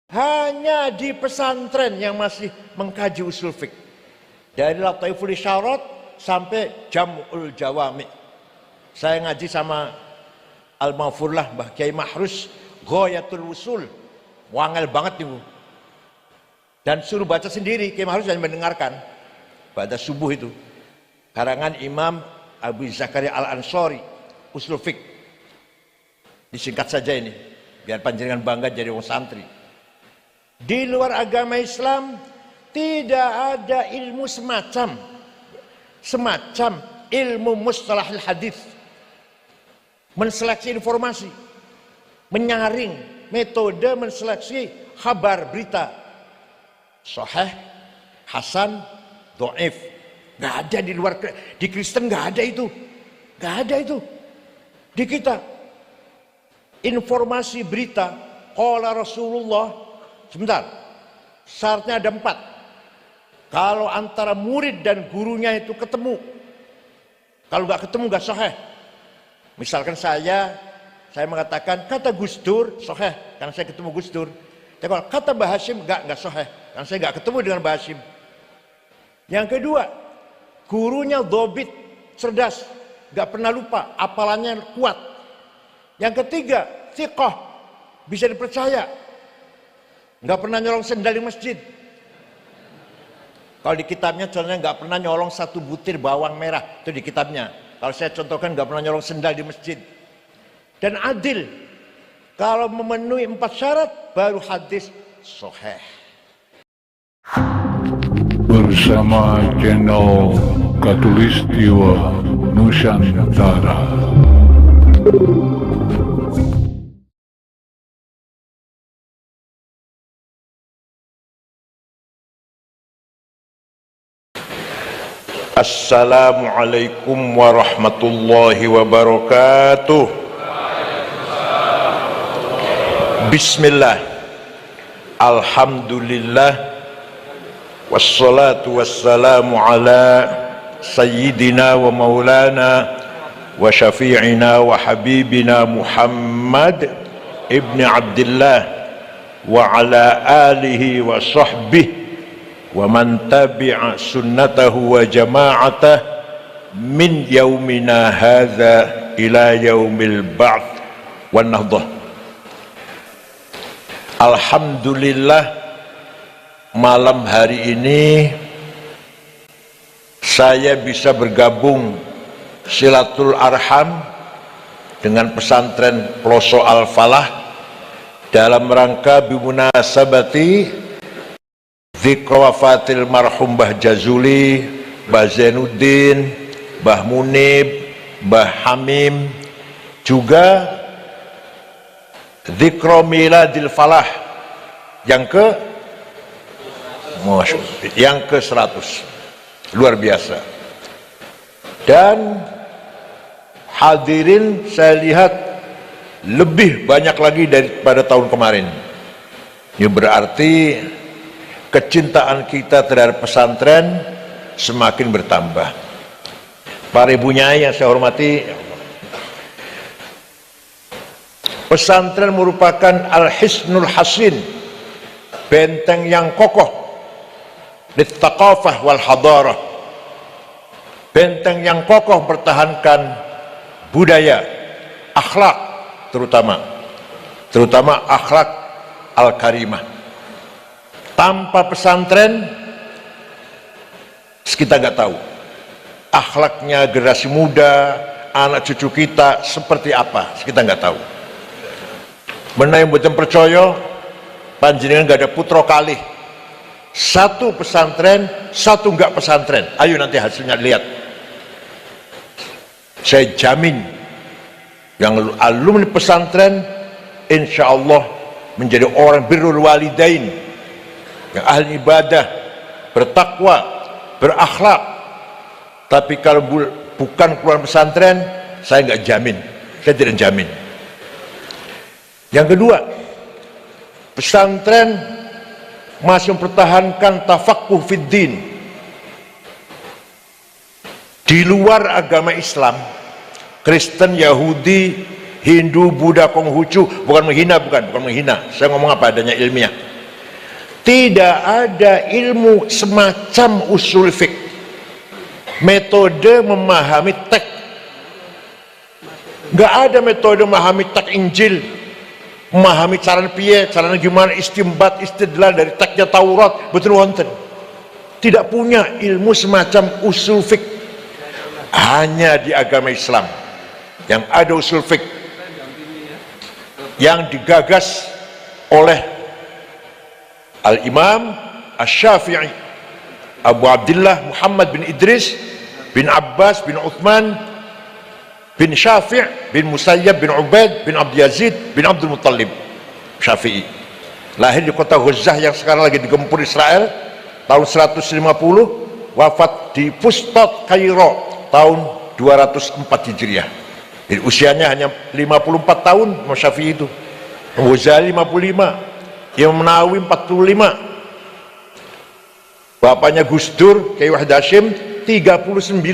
Hanya di pesantren yang masih mengkaji usul fiqh. Dari Lataiful Isyarat sampai Jam'ul Jawami. Saya ngaji sama Al-Mafurlah, Mbah Kiai Mahrus, Ghayatul Wusul. Wangel banget nih Bu. Dan suruh baca sendiri, Kiai Mahrus dan mendengarkan. Pada subuh itu. Karangan Imam Abu Zakaria Al-Ansori, usul fiqh. Disingkat saja ini, biar panjenengan bangga jadi orang santri. Di luar agama Islam tidak ada ilmu semacam ilmu mustalahil hadis, menseleksi informasi, menyaring, metode menseleksi kabar berita sahih, hasan, dhaif. Nggak ada di luar, di Kristen nggak ada itu, nggak ada itu. Di kita informasi berita qala Rasulullah, sebentar, syaratnya ada 4. Kalau antara murid dan gurunya itu ketemu, kalau nggak ketemu nggak sahih. Misalkan saya mengatakan kata Gus Dur sahih karena saya ketemu Gus Dur. Tapi kalau kata Mbah Hashim nggak sahih karena saya nggak ketemu dengan Mbah Hashim. Yang kedua, gurunya dhobit, cerdas, nggak pernah lupa, hafalannya kuat. Yang ketiga, thiqah, bisa dipercaya, nggak pernah nyolong sendal di masjid. Kalau di kitabnya contohnya nggak pernah nyolong 1 butir bawang merah, itu di kitabnya. Kalau saya contohkan nggak pernah nyolong sendal di masjid. Dan adil, kalau memenuhi 4 syarat baru hadis sahih. Bersama channel Khatulistiwa Nusantara. Assalamualaikum warahmatullahi wabarakatuh. Bismillah, alhamdulillah, wassalatu wassalamu ala sayyidina wa maulana wa syafi'ina wa habibina Muhammad ibn Abdullah wa ala alihi wa sahbihi wa man tabi'a sunnatahu wa jama'atah min yaumina hadza ila yaumil ba'ts wan nahdah. Alhamdulillah, malam hari ini saya bisa bergabung silatul arham dengan pesantren Ploso Al-Falah dalam rangka bimunasabati dzikra wafatil marhum Mbah Jazuli, Mbah Zainuddin, Mbah Munib, Mbah Hamim, juga dzikra miladil falah yang ke-100. Luar biasa. Dan hadirin saya lihat lebih banyak lagi daripada tahun kemarin. Ini berarti kecintaan kita terhadap pesantren semakin bertambah. Para ibu nyai yang saya hormati, pesantren merupakan al-hisnul hasin, benteng yang kokoh, lit-thaqafah wal hadarah, benteng yang kokoh pertahankan budaya, akhlak, terutama akhlak al-karimah. Tanpa pesantren kita nggak tahu akhlaknya generasi muda, anak cucu kita seperti apa, kita nggak tahu. Benar yang buatan percaya, panjenengan nggak ada putra kalih, 1 pesantren, 1 nggak pesantren. Ayo nanti hasilnya lihat. Saya jamin yang alumni pesantren insya Allah menjadi orang birrul walidain, yang ahli ibadah, bertakwa, berakhlak. Tapi kalau bukan keluar pesantren, saya nggak jamin, saya tidak jamin. Yang kedua, pesantren masih mempertahankan tafaqquh fid din. Di luar agama Islam, Kristen, Yahudi, Hindu, Buddha, Konghucu, bukan menghina, saya ngomong apa adanya ilmiah. Tidak ada ilmu semacam usul fiqh, metode memahami teks. Nggak ada metode memahami teks Injil, memahami cara piye, caranya gimana, istimbat, istidlal dari teksnya Taurat, betul wonten. Tidak punya ilmu semacam usul fiqh. Hanya di agama Islam yang ada usul fiqh yang digagas oleh Al-Imam Asy-Syafi'i, Abu Abdullah Muhammad bin Idris bin Abbas bin Uthman bin Syafi' bin Musayyab bin Ubaid bin Abd Yazid bin Abdul Muttalib. Syafi'i lahir di kota Ghuzah yang sekarang lagi digempur Israel tahun 150, wafat di Fustat Kairo tahun 204 Hijriah. Jadi usianya hanya 54 tahun Imam Syafi'i itu. Ghazali 55, Imam Nawawi 45, bapaknya Gus Dur Kiai Wahid Hasyim 39,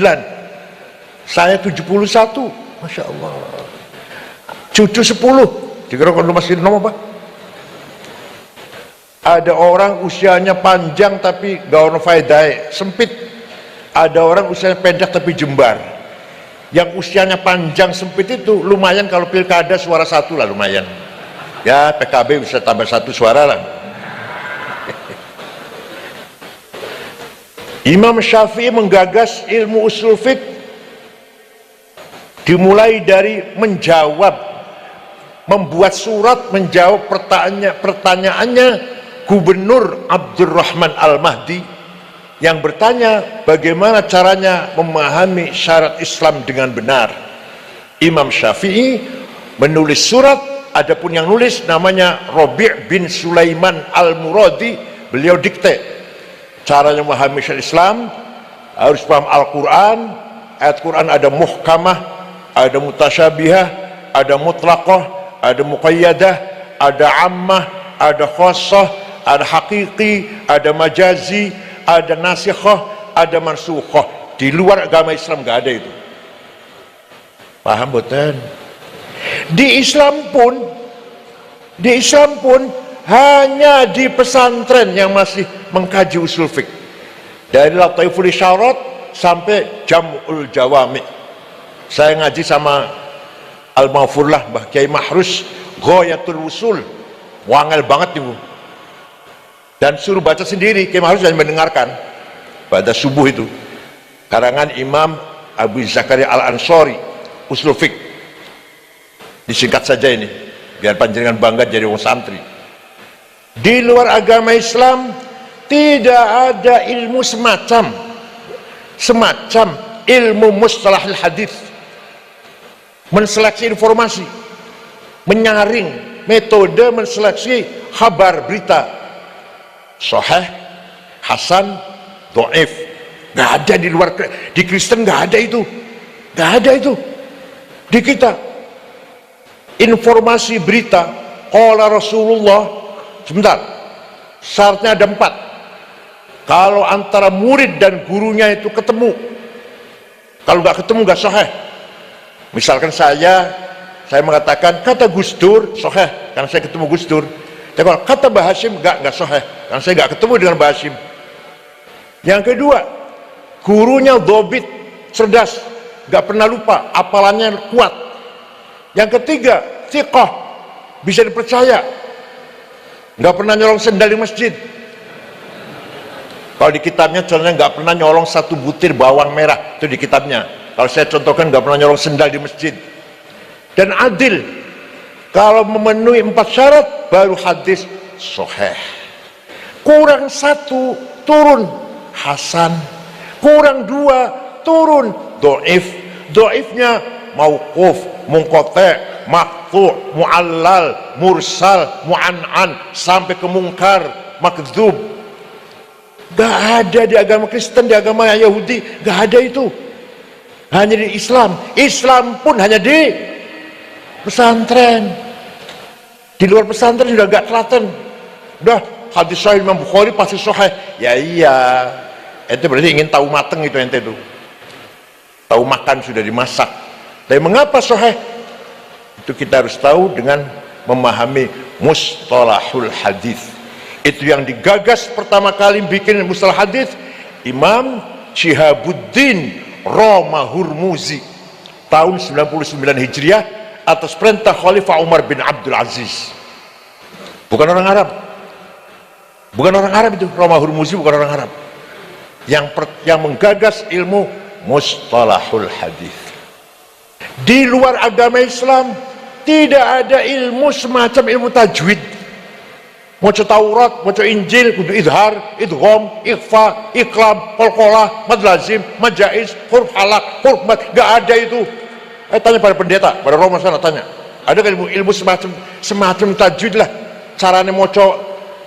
saya 71, Masya Allah. Cucu 10, dikira kalau masih nomor apa? Ada orang usianya panjang tapi gak ono faedah, sempit. Ada orang usianya pendek tapi jembar. Yang usianya panjang sempit itu lumayan kalau pilkada suara satu lah, lumayan. Ya PKB bisa tambah 1 suara lah. Imam Syafi'i menggagas ilmu usul fiqh dimulai dari membuat surat menjawab pertanyaannya Gubernur Abdurrahman Al-Mahdi yang bertanya bagaimana caranya memahami syarat Islam dengan benar. Imam Syafi'i menulis surat. Adapun yang nulis namanya Rabi' bin Sulaiman Al-Muradi, beliau dikte caranya memahami syariat Islam. Harus paham Al-Quran. Ayat Quran ada muhkamah, ada mutasyabihah, ada mutlaqah, ada muqayyadah, ada ammah, ada khassah, ada haqiqi, ada majazi, ada nasikhah, ada mansukhah. Di luar agama Islam nggak ada itu. Paham boten? Di Islam pun hanya di pesantren yang masih mengkaji usul fiqh, dari Lataiful Isyarat sampai Jam'ul Jawami. Saya ngaji sama Al-Maghfurlah Mbah Kiai Mahrus, Ghayatul Wusul, wangel banget nih Bu. Dan suruh baca sendiri, Kiai Mahrus hanya mendengarkan pada subuh itu, karangan Imam Abu Zakaria Al-Ansari, usul fiqh. Disingkat saja ini biar panjenengan bangga jadi orang santri. Di luar agama Islam tidak ada ilmu semacam ilmu mustalahil hadis, menseleksi informasi, menyaring, metode menseleksi kabar berita sahih, hasan, dhaif. Nggak ada di luar. Di Kristen nggak ada itu, nggak ada itu. Di kita informasi berita qala Rasulullah, sebentar, syaratnya ada 4. Kalau antara murid dan gurunya itu ketemu, kalau nggak ketemu nggak sahih. Misalkan saya mengatakan kata Gus Dur sahih karena saya ketemu Gus Dur, tapi kalau kata Mbah Hasyim nggak sahih karena saya nggak ketemu dengan Mbah Hasyim. Yang kedua, gurunya dhobit, cerdas, nggak pernah lupa, hafalannya kuat. Yang ketiga, thiqah, bisa dipercaya, nggak pernah nyolong sendal di masjid. Kalau di kitabnya contohnya nggak pernah nyolong 1 butir bawang merah, itu di kitabnya. Kalau saya contohkan nggak pernah nyolong sendal di masjid. Dan adil, kalau memenuhi 4 syarat baru hadis sahih. Kurang 1 turun hasan, kurang 2 turun dhaif. Dhaifnya mauquf, munqati', maqtu', mu'allal, mursal, mu'an'an, sampai ke mungkar, makdzub. Gak ada di agama Kristen, di agama Yahudi, gak ada itu. Hanya di Islam. Islam pun hanya di pesantren. Di luar pesantren sudah gak telaten. Udah hadis sahih Imam Bukhari pasti sahih. Ya iya, ente berarti ingin tahu mateng itu ente tuh. Tahu makan sudah dimasak. Tapi mengapa sahih? Itu kita harus tahu dengan memahami mustalahul hadis, Itu yang digagas pertama kali bikin mustalah hadis Imam Syihabuddin Roma Hurmuzi tahun 99 Hijriah atas perintah Khalifah Umar bin Abdul Aziz. Bukan orang Arab. Bukan orang Arab itu, Roma Hurmuzi bukan orang Arab. Yang menggagas ilmu mustalahul hadis. Di luar agama Islam tidak ada ilmu semacam ilmu tajwid. Maca Taurat, maca Injil, kudu izhar, idgham, ikhfa, iqlab, qalqalah, mad lazim, mad jaiz, huruf halak, huruf mad, enggak ada itu. Tanya pada pendeta, pada Roma sana tanya. Ada kan ilmu semacam tajwid lah. Caranya maca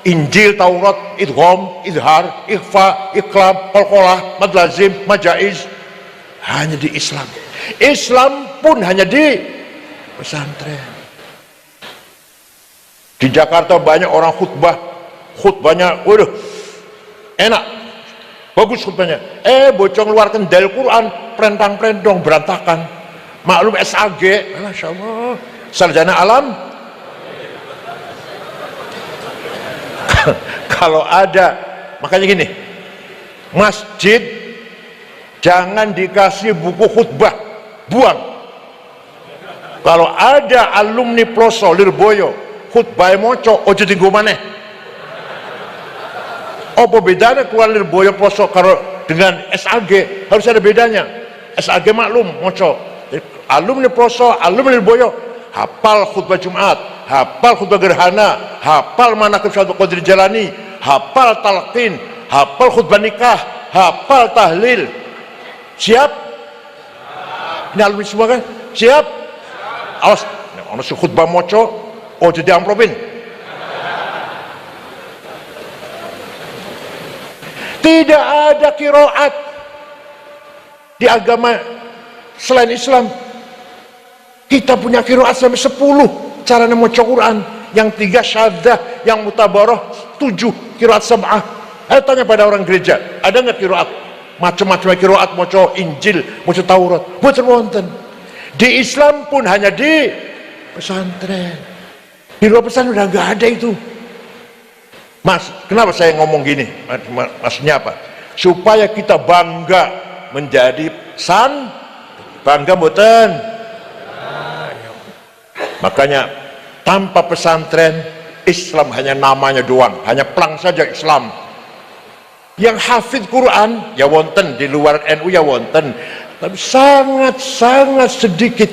Injil, Taurat, idgham, izhar, ikhfa, iqlab, qalqalah, mad lazim, mad jaiz. Hanya di Islam. Islam pun hanya di pesantren. Di Jakarta banyak orang khutbahnya, waduh, enak, bagus khutbahnya. Bocong keluarkan dalil Quran, perentang-perentong, berantakan. Maklum SAG, Masya Allah, sarjana alam. Kalau ada, makanya gini, masjid jangan dikasih buku khutbah, buang. Kalau ada alumni Ploso, Lirboyo, khutbah moco, ojo tinggu maneh. Apa bedanya keluar Lirboyo Ploso kalau dengan SAG? Harus ada bedanya. SAG maklum moco. Alumni Ploso, alumni Lirboyo hafal khutbah Jumat, hafal khutbah gerhana, hafal manaqib Syaikhul Qadir Jalani, hafal talqin, hafal khutbah nikah, hafal tahlil. Siap? Ini alumni semua kan? Siap? Awas, masuk khutbah moco. Oh, jadi amplopin. Tidak ada qiraat di agama selain Islam. Kita punya qiraat sampai 10 cara membaca Quran, yang 3 syaddah, yang mutabarah 7 qiraat sab'ah. Tanya pada orang gereja, ada nggak qiraat? Macam-macam qiraat, maca Injil, maca Taurat, boten wonten. Di Islam pun hanya di pesantren. Di luar pesantren udah nggak ada itu. Mas, kenapa saya ngomong gini? Maksudnya apa? Supaya kita bangga menjadi bangga boten. Makanya tanpa pesantren Islam hanya namanya doang, hanya plang saja Islam. Yang hafidh Quran ya wonten, di luar NU ya wonten, tapi sangat sedikit.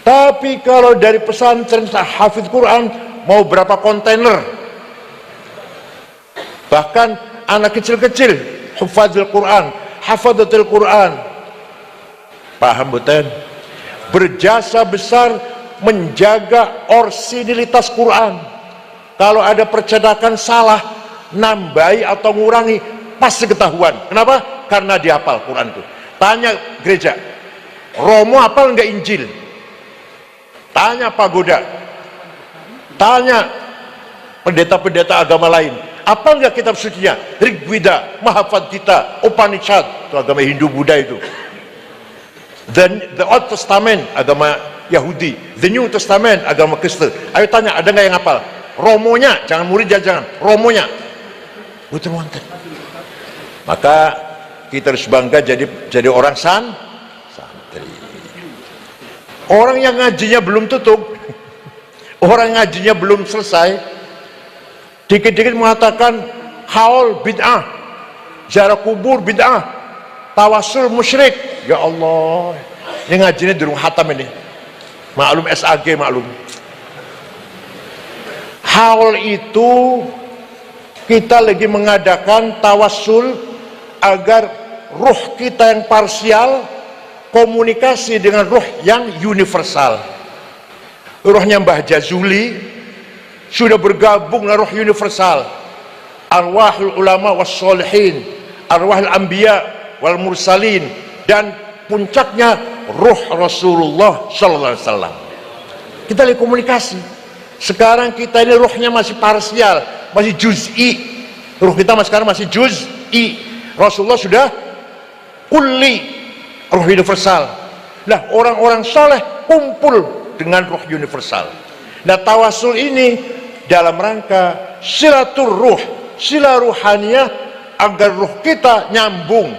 Tapi kalau dari pesantren hafidh Quran mau berapa kontainer? Bahkan anak kecil-kecil hufadzul Quran, hafadzatul Quran. Paham betul? Berjasa besar menjaga orisinilitas Quran. Kalau ada percetakan salah, nambahi atau ngurangi pasti ketahuan. Kenapa? Karena dihafal Quran itu. Tanya gereja, Romo hafal enggak Injil? Tanya pagoda, tanya pendeta-pendeta agama lain, apa enggak kitab sucinya? Rigveda, Mahabharata, Upanishad, itu agama Hindu Buddha itu. The Old Testament agama Yahudi, The New Testament agama Kristen. Ayo tanya, ada nggak yang hafal? Romonya, jangan murid, jangan romonya. Betul wonten. Maka kita harus bangga jadi orang santri. Orang yang ngajinya belum tutup, orang ngajinya belum selesai, dikit-dikit mengatakan haul bid'ah, ziarah kubur bid'ah, tawasul musyrik. Ya Allah, ini ngajinya durung hatam ini. Maklum SAG, maklum. Haul itu kita lagi mengadakan tawasul agar ruh kita yang parsial komunikasi dengan ruh yang universal. Ruhnya Mbah Jazuli sudah bergabung dengan ruh universal. Arwahul ulama was solihin, arwahul anbiya wal mursalin, dan puncaknya ruh Rasulullah sallallahu alaihi wasallam. Kita lagi komunikasi. Sekarang kita ini ruhnya masih parsial, masih juz'i. Ruh kita sekarang masih juz'i. Rasulullah sudah kulli, ruh universal. Nah, orang-orang soleh kumpul dengan ruh universal. Nah, tawasul ini dalam rangka silaturruh, sila ruhaniyah, agar ruh kita nyambung.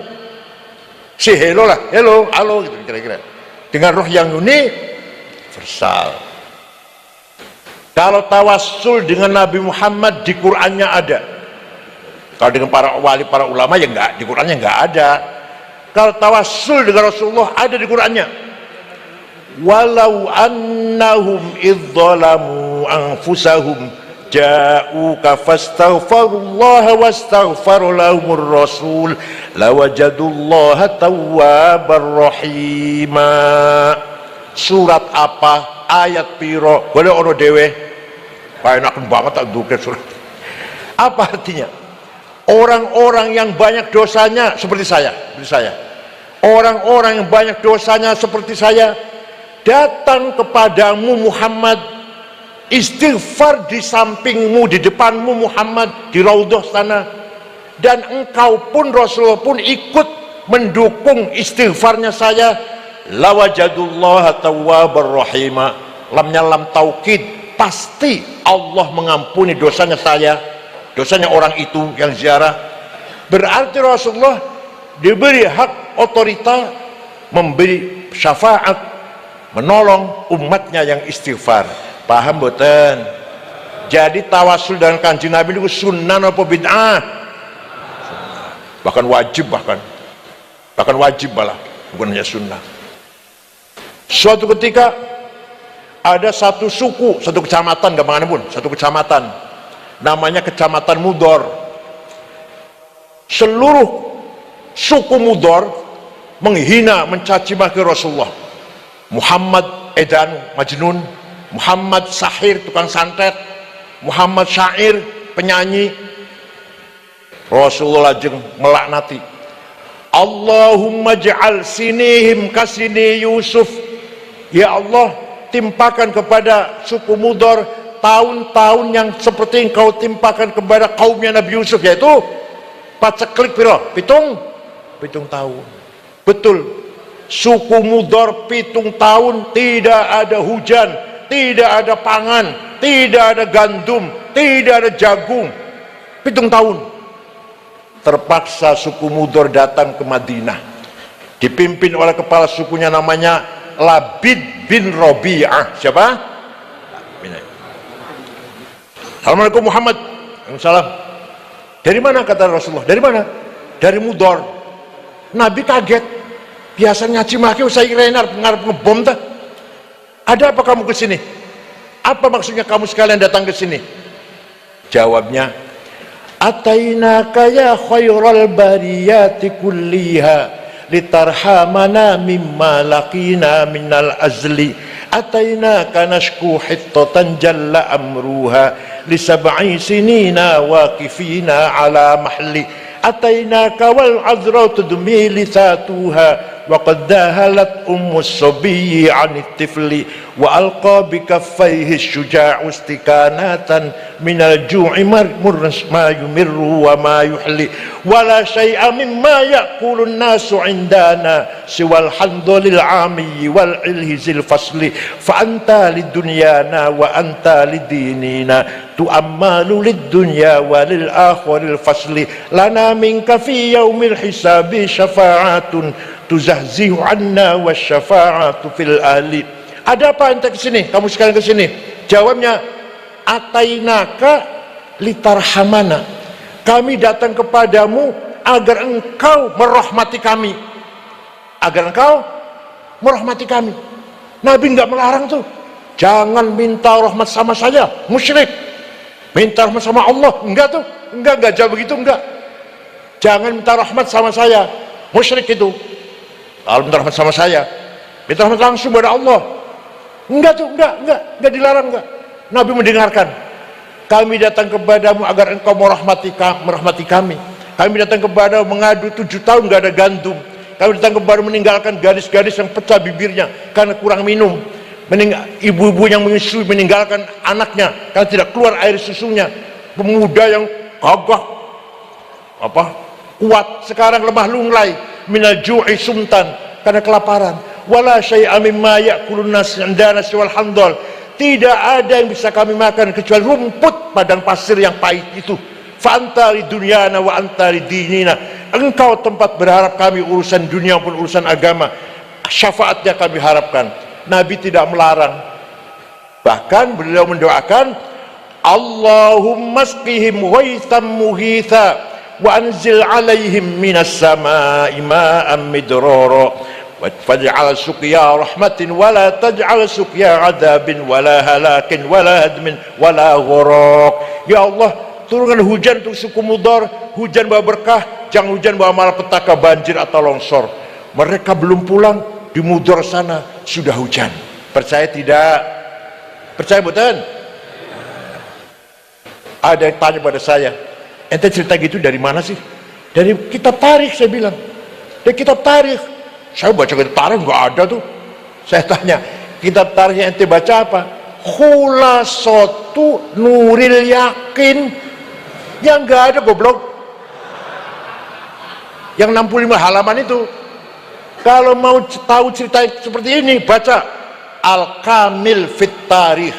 Si hello lah, hello, halo gitu kira-kira. Dengan ruh yang universal. Kalau tawassul dengan Nabi Muhammad di Qur'annya ada. Kalau dengan para wali, para ulama ya enggak, di Qur'annya enggak ada. Kalau tawassul dengan Rasulullah ada di Qur'annya. Walau annahum idzalamu anfusahum ja'uka fastaghfirullaha wastaghfara lahumur rasul lawajadullaha tawwabar rahima. Surat apa, ayat piro, boleh ono dewe enak banget tak duket surat. Apa artinya? Orang-orang yang banyak dosanya seperti saya, orang-orang yang banyak dosanya seperti saya datang kepadamu Muhammad, istighfar di sampingmu, di depanmu Muhammad, di raudhah sana, dan engkau pun Rasulullah pun ikut mendukung istighfarnya saya, lawajadullah tawwabar rahima. Lamnya lam taukid, pasti Allah mengampuni dosanya saya, dosanya orang itu yang ziarah. Berarti Rasulullah diberi hak otorita memberi syafaat, menolong umatnya yang istighfar. Paham boten? Jadi tawasul dengan kanjeng Nabi itu sunnah apa bid'ah? Bahkan wajib, bahkan wajib malah, bukan hanya sunnah. Suatu ketika ada satu suku, satu kecamatan, gampangannya pun satu kecamatan, namanya Kecamatan Mudor. Seluruh suku Mudor menghina, mencaci maki Rasulullah. Muhammad edan, majnun, Muhammad sahir, tukang santet, Muhammad syair, penyanyi. Rasulullah lajeng melaknati, Allahumma ja'al sinihim kasini Yusuf. Ya Allah, timpakan kepada suku Mudor tahun-tahun yang seperti engkau timpakan kepada kaumnya Nabi Yusuf, yaitu paceklik piro, pitung tahun. Betul, suku Mudor 7 tahun tidak ada hujan, tidak ada pangan, tidak ada gandum, tidak ada jagung. 7 tahun. Terpaksa suku Mudor datang ke Madinah, dipimpin oleh kepala sukunya namanya Labid bin Robi'ah. Siapa? Assalamualaikum Muhammad. Waalaikumsalam. Dari mana, kata Rasulullah? Dari mana? Dari Mudor. Nabi kaget. Biasa ngaji maki usai kira ngarep ngebom ta. Ada apa kamu ke sini? Apa maksudnya kamu sekalian datang ke sini? Jawabnya, Atainaka ya khairal bariyati kulliha litarhamana mimma laqina minal azli. Atainaka nashku hittatan jalla amruha lisab'i sinina waqifina ala mahli. Atainaka wal azra tudmi lisatuha وقد داهلت أم الصبي عن الطفل وألقى بكفيه الشجاع استكانة من الجوع مر ما يمر وما يحلي ولا شيء مما يأكل الناس عندنا سوى الحنظل العامي والعلهز الفصل فأنت لدنيانا وأنت لديننا تؤمل للدنيا وللآخر الفصل لنا منك في يوم الحساب شفاعة tuzahzihu anna wasyafa'atu fil ahli. Ada apa ente kesini? Kamu sekalian kesini? Jawabnya, atainaka litarhamana. Kami datang kepadamu agar engkau merahmati kami. Agar engkau merahmati kami. Nabi enggak melarang tuh. Jangan minta rahmat sama saya, musyrik. Minta rahmat sama Allah, enggak tuh. Enggak jawab begitu, enggak. Jangan minta rahmat sama saya, musyrik itu. Kalau minta rahmat sama saya, minta rahmat langsung kepada Allah. Enggak tuh, enggak dilarang, enggak. Nabi mendengarkan. Kami datang kepadamu agar engkau merahmati kami. Kami datang kepadamu mengadu 7 tahun enggak ada gandum. Kami datang kepadamu meninggalkan gadis-gadis yang pecah bibirnya karena kurang minum. Ibu-ibu yang menyusui meninggalkan anaknya karena tidak keluar air susunya. Pemuda yang gagah, kuat, sekarang lemah lunglai. Minal ju'i sumtan, karena kelaparan. Wala syai'a mimma ya'kulun nas indana siwal handal. tidak ada yang bisa kami makan kecuali rumput padang pasir yang pahit itu. Fa'antari dunyana wa antari dinina. Engkau tempat berharap kami, urusan dunia pun urusan agama, syafaatnya kami harapkan. Nabi tidak melarang, bahkan beliau mendoakan, Allahumma asqihim ghaithan mughitha wa anzil alaihim minas samai ma'an midrara waj'al suqya rahmatin wa la taj'al suqya adabin wa la halakin wa la hadmin wa la gharaq. Ya Allah, turunkan hujan untuk suku Mudar, hujan bawa berkah, jangan hujan bawa malapetaka, banjir atau longsor. Mereka belum pulang, di Mudar sana sudah hujan. Percaya tidak? Percaya betul? Ada yang tanya pada saya, ente cerita gitu dari mana sih? Dari kitab tarikh, saya bilang. Dari kitab tarikh. Saya baca kitab tarikh nggak ada tuh. Saya tanya, kitab tarikh yang ente baca apa? Khulasatu Nuril Yakin. Yang nggak ada, goblok. Yang 65 halaman itu. Kalau mau tahu cerita seperti ini, baca Al-Kamil Fit Tarikh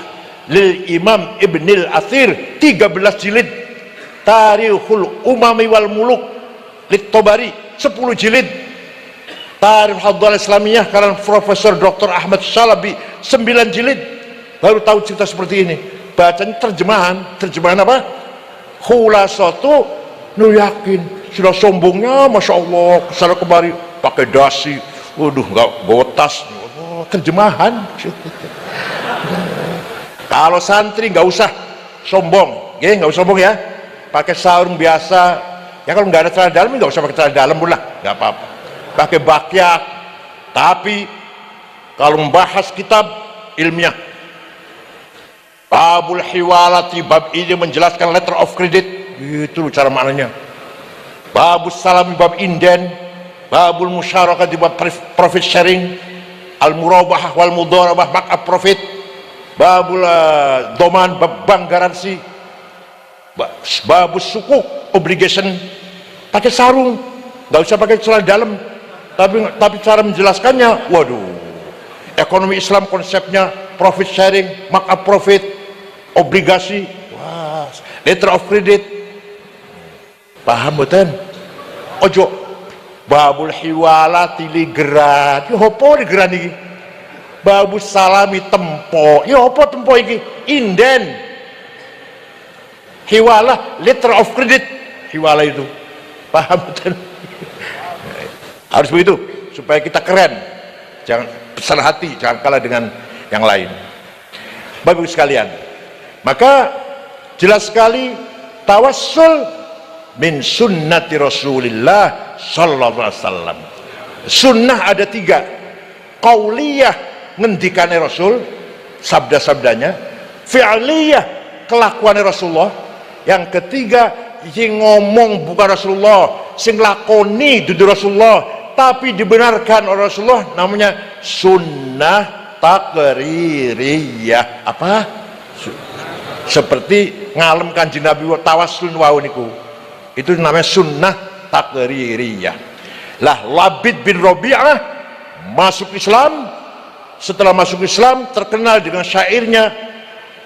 lil Imam Ibnil Athir, 13 jilid. Tarikhul Umami wal Muluk lit Tobari, 10 jilid. Tarikh Hadhal Islamiyah karena Profesor Dr. Ahmad Shalabi, 9 jilid. Baru tahu cerita seperti ini. Bacanya terjemahan apa? Khulasatu Nur Yakin. Sudah sombongnya, masya Allah, kesana kemari pakai dasi, waduh, nggak bawa tas, terjemahan. Kalau santri nggak usah sombong, ya nggak usah sombong ya, pakai sarung biasa. Ya kalau nggak ada celana dalam, nggak usah pakai celana dalam pun lah, nggak apa-apa. Pakai bakyak. Tapi kalau membahas kitab ilmiah, Babul Hiwalati, bab ini menjelaskan letter of credit, itu cara maknanya. Babus Salami, bab inden. Babul Musyarakat, di bab profit sharing. Al-Murabahah wal Mudharabah, markup profit. Babul Doman, bab bank garansi. Babus Sukuk, obligation. Pakai sarung, nggak usah pakai celana dalam. Tapi cara menjelaskannya, waduh. Ekonomi Islam konsepnya profit sharing, markup profit, obligasi, wah, letter of credit. Paham betul? Ojo Babul Hiwalati li geran, yo apa di geran iki? Babus Salami tempo, yo apa tempo iki? Inden. Hiwalah letter of credit, hiwalah itu. Paham betul? Harus begitu supaya kita keren. Jangan besar hati, jangan kalah dengan yang lain. Bapak Ibu sekalian, maka jelas sekali tawassul min sunnati Rasulillah sallallahu alaihi wasallam. Sunnah ada 3. Qauliyah, ngendikane Rasul, sabda-sabdanya. Fi'liyah, kelakuannya Rasulullah. Yang ketiga, sing ngomong bukan Rasulullah, sing lakoni dudu Rasulullah tapi dibenarkan oleh Rasulullah, namanya sunnah taqririyah. Apa? Seperti ngalem Kanjeng Nabi tawassul wau niku. Itu namanya sunnah taqririyah. Lah Labid bin Rabi'ah masuk Islam. Setelah masuk Islam terkenal dengan syairnya,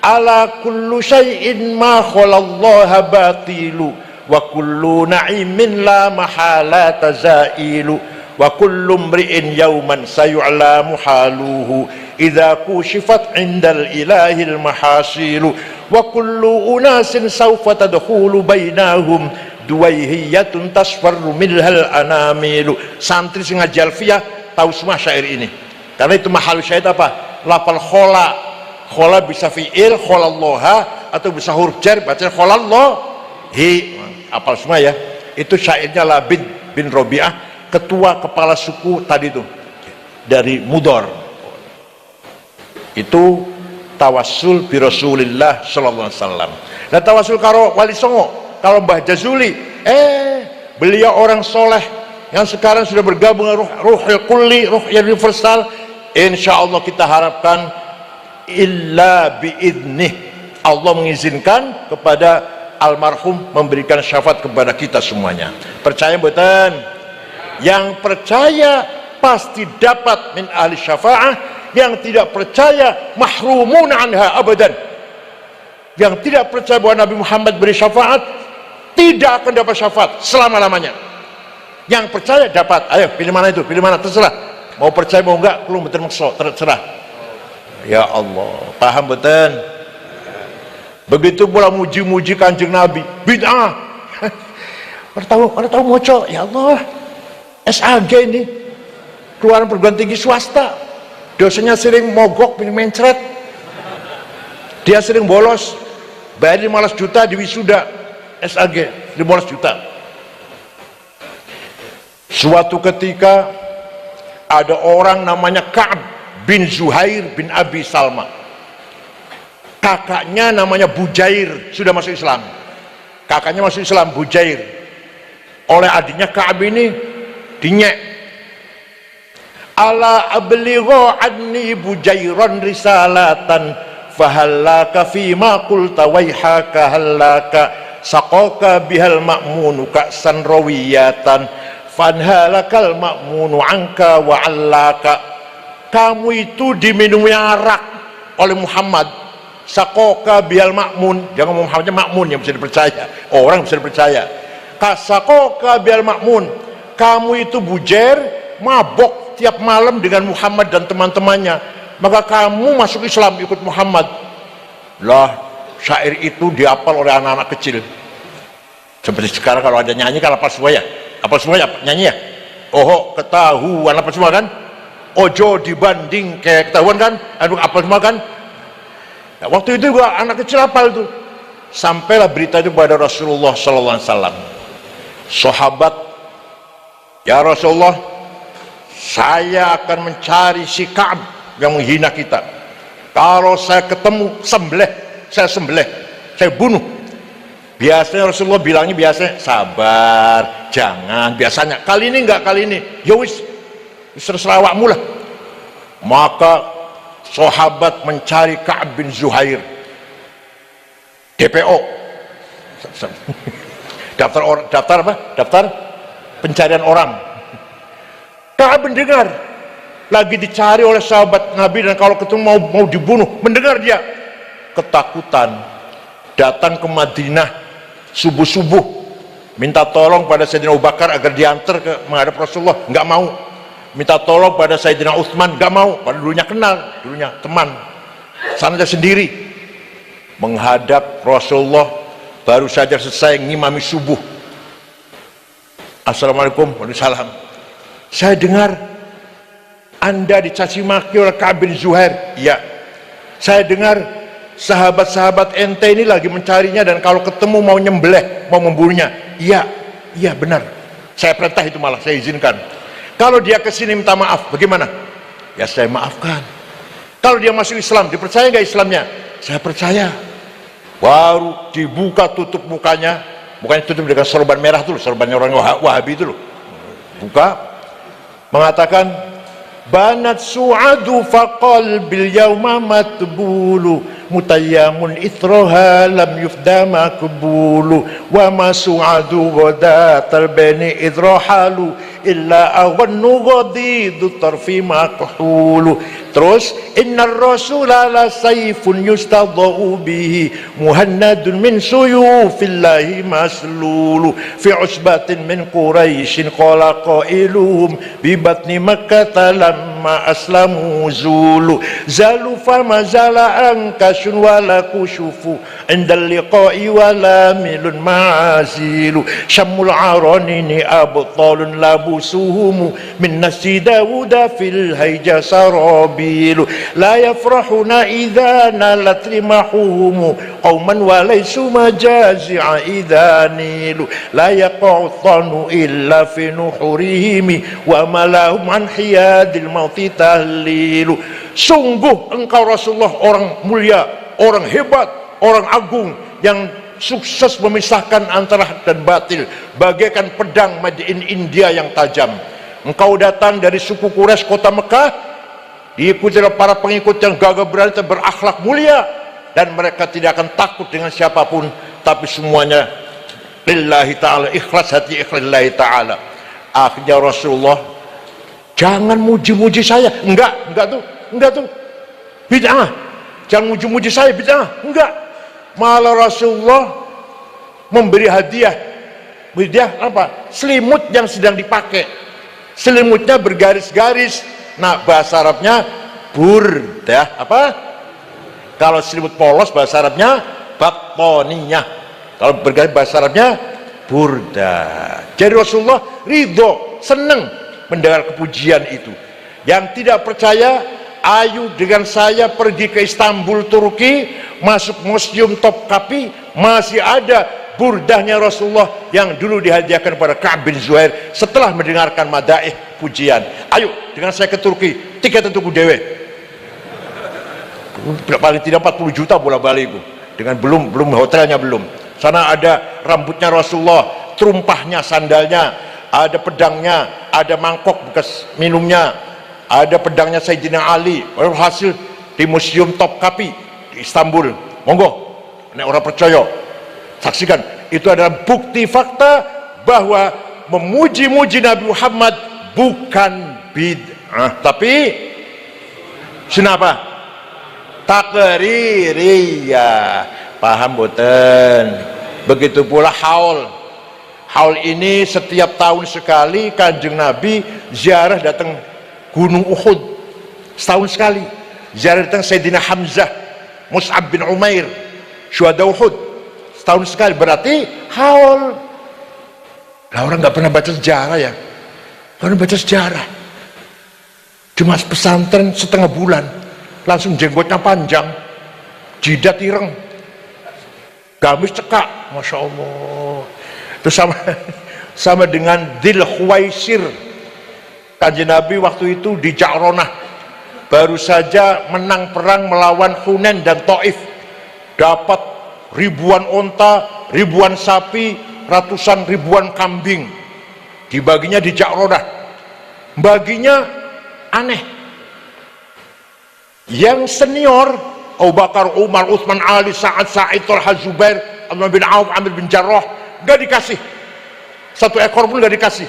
ala kullu syai'in ma khalallaha batilu wa kullu na'imin la mahala tazailu wa kullu mri'in yawman sayu'lamu haluhu idza kushifat 'indal ilahil mahasilu wa kullu unasin sawfa tadkhulu bainahum duwaihiyatun tasfarru minhal anamilu. Santri sing ngaji alfiyah tahu semua syair ini, karena itu mahal syahid apa? Lafal khola bisa fi'il, kholallaha, atau bisa huruf jar, baca kholallahi. Apal semua ya. Itu syairnya Labid bin Rabi'ah, ketua kepala suku tadi itu dari Mudar. Itu tawassul bi Rasulillah sallallahu alaihi wasallam. Nah tawassul karo Wali Songo, kalau Mbah Jazuli, beliau orang soleh yang sekarang sudah bergabung dengan Ruhul Kulli, Ruh yang universal. Insya Allah kita harapkan illa biidnih, Allah mengizinkan kepada almarhum memberikan syafaat kepada kita semuanya. Percaya betul? Yang percaya pasti dapat min ahli syafaah, yang tidak percaya mahrumun anha abadan. Yang tidak percaya bahwa Nabi Muhammad beri syafaat tidak akan dapat syafaat selama-lamanya. Yang percaya dapat. Ayo pilih mana itu, pilih mana, terserah. Mau percaya mau enggak, belum betul maksud, terserah. Ya Allah, paham betul. Begitu pula muji-muji Kanjeng Nabi, bid'ah. Orang tahu moco, ya Allah. SAG ini keluaran perguruan tinggi swasta, dosennya sering mogok, mencret, dia sering bolos, bayar 15 juta di wisuda SAG, 15 juta. Suatu ketika ada orang namanya Ka'ab bin Zuhair bin Abi Salma, kakaknya namanya Bujair, sudah masuk Islam, kakaknya masuk Islam, Bujair, oleh adiknya Ka'ab ini dinyek, ala abligho anni Bujairan risalatan fahallaka fima qulta waihaka hallaka saqaka bihal ma'munu ka'san rawiyatan fanhalakal ma'munu anka wa'allaka. Kamu itu diminumi arak oleh Muhammad, saqaka bihal ma'mun, jangan Muhammadnya Ma'mun yang bisa dipercaya, orang bisa dipercaya. Kasaqaka bihal ma'mun, kamu itu bujer, mabok tiap malam dengan Muhammad dan teman-temannya, maka kamu masuk Islam ikut Muhammad. Lah, syair itu dihafal oleh anak-anak kecil. Seperti sekarang kalau ada nyanyi kan apa semua ya? Apa semua ya nyanyi ya? Oh, ketahuan apa semua kan? Ojo dibanding kayak ketahuan kan? Aduh, apa semua kan? Nah, waktu itu juga anak kecil hafal itu. Sampailah berita itu pada Rasulullah sallallahu alaihi wasallam. Sahabat, ya Rasulullah, saya akan mencari si Ka'ab yang menghina kita. Kalau saya ketemu, sembelih, saya sembelih, saya bunuh. Biasanya Rasulullah bilangnya biasanya sabar, jangan, biasanya. Kali ini enggak, kali ini ya wis terserah awakmu lah. Maka sahabat mencari Ka'ab bin Zuhair, DPO, daftar apa? Daftar pencarian orang. Ka'ab mendengar lagi dicari oleh sahabat Nabi, dan kalau ketemu mau dibunuh, mendengar dia ketakutan, datang ke Madinah subuh-subuh minta tolong pada Sayyidina Abu Bakar agar diantar ke menghadap Rasulullah, nggak mau. Minta tolong pada Sayyidina Utsman, nggak mau, pada dulunya kenal, dulunya teman. Sana dia sendiri menghadap Rasulullah, baru saja selesai ngimami subuh. Assalamualaikum, waalaikumsalam. Saya dengar Anda dicaci maki oleh Ka'ab bin Zuhair. Iya. Saya dengar sahabat-sahabat ente ini lagi mencarinya, dan kalau ketemu mau nyembelih, mau membunuhnya. Iya, iya benar. Saya perintah itu, malah saya izinkan. Kalau dia kesini minta maaf, bagaimana? Ya saya maafkan. Kalau dia masuk Islam, dipercaya nggak Islamnya? Saya percaya. Baru dibuka tutup mukanya, mukanya tutup dengan sorban merah tuh, sorbannya orang Wahabi itu loh. Buka, mengatakan, banat su'adu faqal bil yawma matbulu mutayyamun ithroha lam yufda makbulu wa ma su'adu goda talbeni idrohalu illa aghannu ghadidu tarfi makhulu. Terus, innar rasula la sayfun yustadha'u bihi muhannadun min suyufillahi maslulu fi usbatin min quraishin qala qailuhum bi batni makkah lamma aslamu zulu zalu fama zala ankashun wala kushufu indal liqa'i wala milun ma'azilu syammul aranini abtalun labusuhum min nasi dawuda fil hayja sarabi la yafrahuna idha nalat rimahuhum qawman walaysu majazi'a idha nilu la yaqa'u thanu illa fi nuhurihim wa malahum an hiyadil mauti tahlilu. Sungguh engkau Rasulullah orang mulia, orang hebat, orang agung yang sukses memisahkan antara hak dan batil bagaikan pedang made in India yang tajam. Engkau datang dari suku Quraisy kota Mekah, diikuti oleh para pengikut yang gagah berani dan berakhlak mulia, dan mereka tidak akan takut dengan siapapun, tapi semuanya lillahi ta'ala, ikhlas hati, ikhlas lillahi ta'ala. Akhirnya Rasulullah, jangan muji-muji saya, enggak tuh, enggak tuh bid'ah. Jangan muji-muji saya bid'ah, enggak. Malah Rasulullah memberi hadiah apa? Selimut yang sedang dipakai. Selimutnya bergaris-garis. Nah, bahasa Arabnya burdah. Apa? Kalau selimut polos bahasa Arabnya battoniyah. Kalau bergaris bahasa Arabnya burdah. Jadi Rasulullah ridho, senang mendengar kepujian itu. Yang tidak percaya, ayo dengan saya pergi ke Istanbul, Turki, masuk museum Topkapi, masih ada burdahnya Rasulullah yang dulu dihadiahkan kepada Ka'ab bin Zuhair setelah mendengarkan madaih pujian. Ayo dengan saya ke Turki, tiket untuk dewe. Paling tidak 40 juta bolak-balik itu. Dengan belum hotelnya belum. Sana ada rambutnya Rasulullah, terumpahnya, sandalnya, ada pedangnya, ada mangkok bekas minumnya, ada pedangnya Sayyidina Ali. Hasil di museum Topkapi di Istanbul. Monggo, nek orang percaya, saksikan. Itu adalah bukti fakta bahwa memuji-muji Nabi Muhammad bukan bid'ah, tapi kenapa? Takririyah. Paham boten? Begitu pula haul. Haul ini setiap tahun sekali Kanjeng Nabi ziarah datang Gunung Uhud. Setahun sekali. Ziarah datang Sayyidina Hamzah, Mus'ab bin Umair, syuhada Uhud. Setahun sekali, berarti haul. Lah orang nggak pernah baca sejarah ya. Orang baca sejarah. Cuma pesantren setengah bulan, langsung jenggotnya panjang, jidat ireng, gamis cekak, masya Allah. Itu sama dengan Dzul Khuwaisir. Kanjeng Nabi waktu itu di Ja'ronah, baru saja menang perang melawan Hunain dan Taif, dapat ribuan onta, ribuan sapi, ratusan ribuan kambing, dibaginya di Ja'ronah. Baginya aneh. Yang senior Abu Bakar, Umar, Utsman, Ali, Sa'ad, Sa'id, Talha, Zubair, Abdullah bin Auf, Amir bin Jarrah, gak dikasih. Satu ekor pun gak dikasih.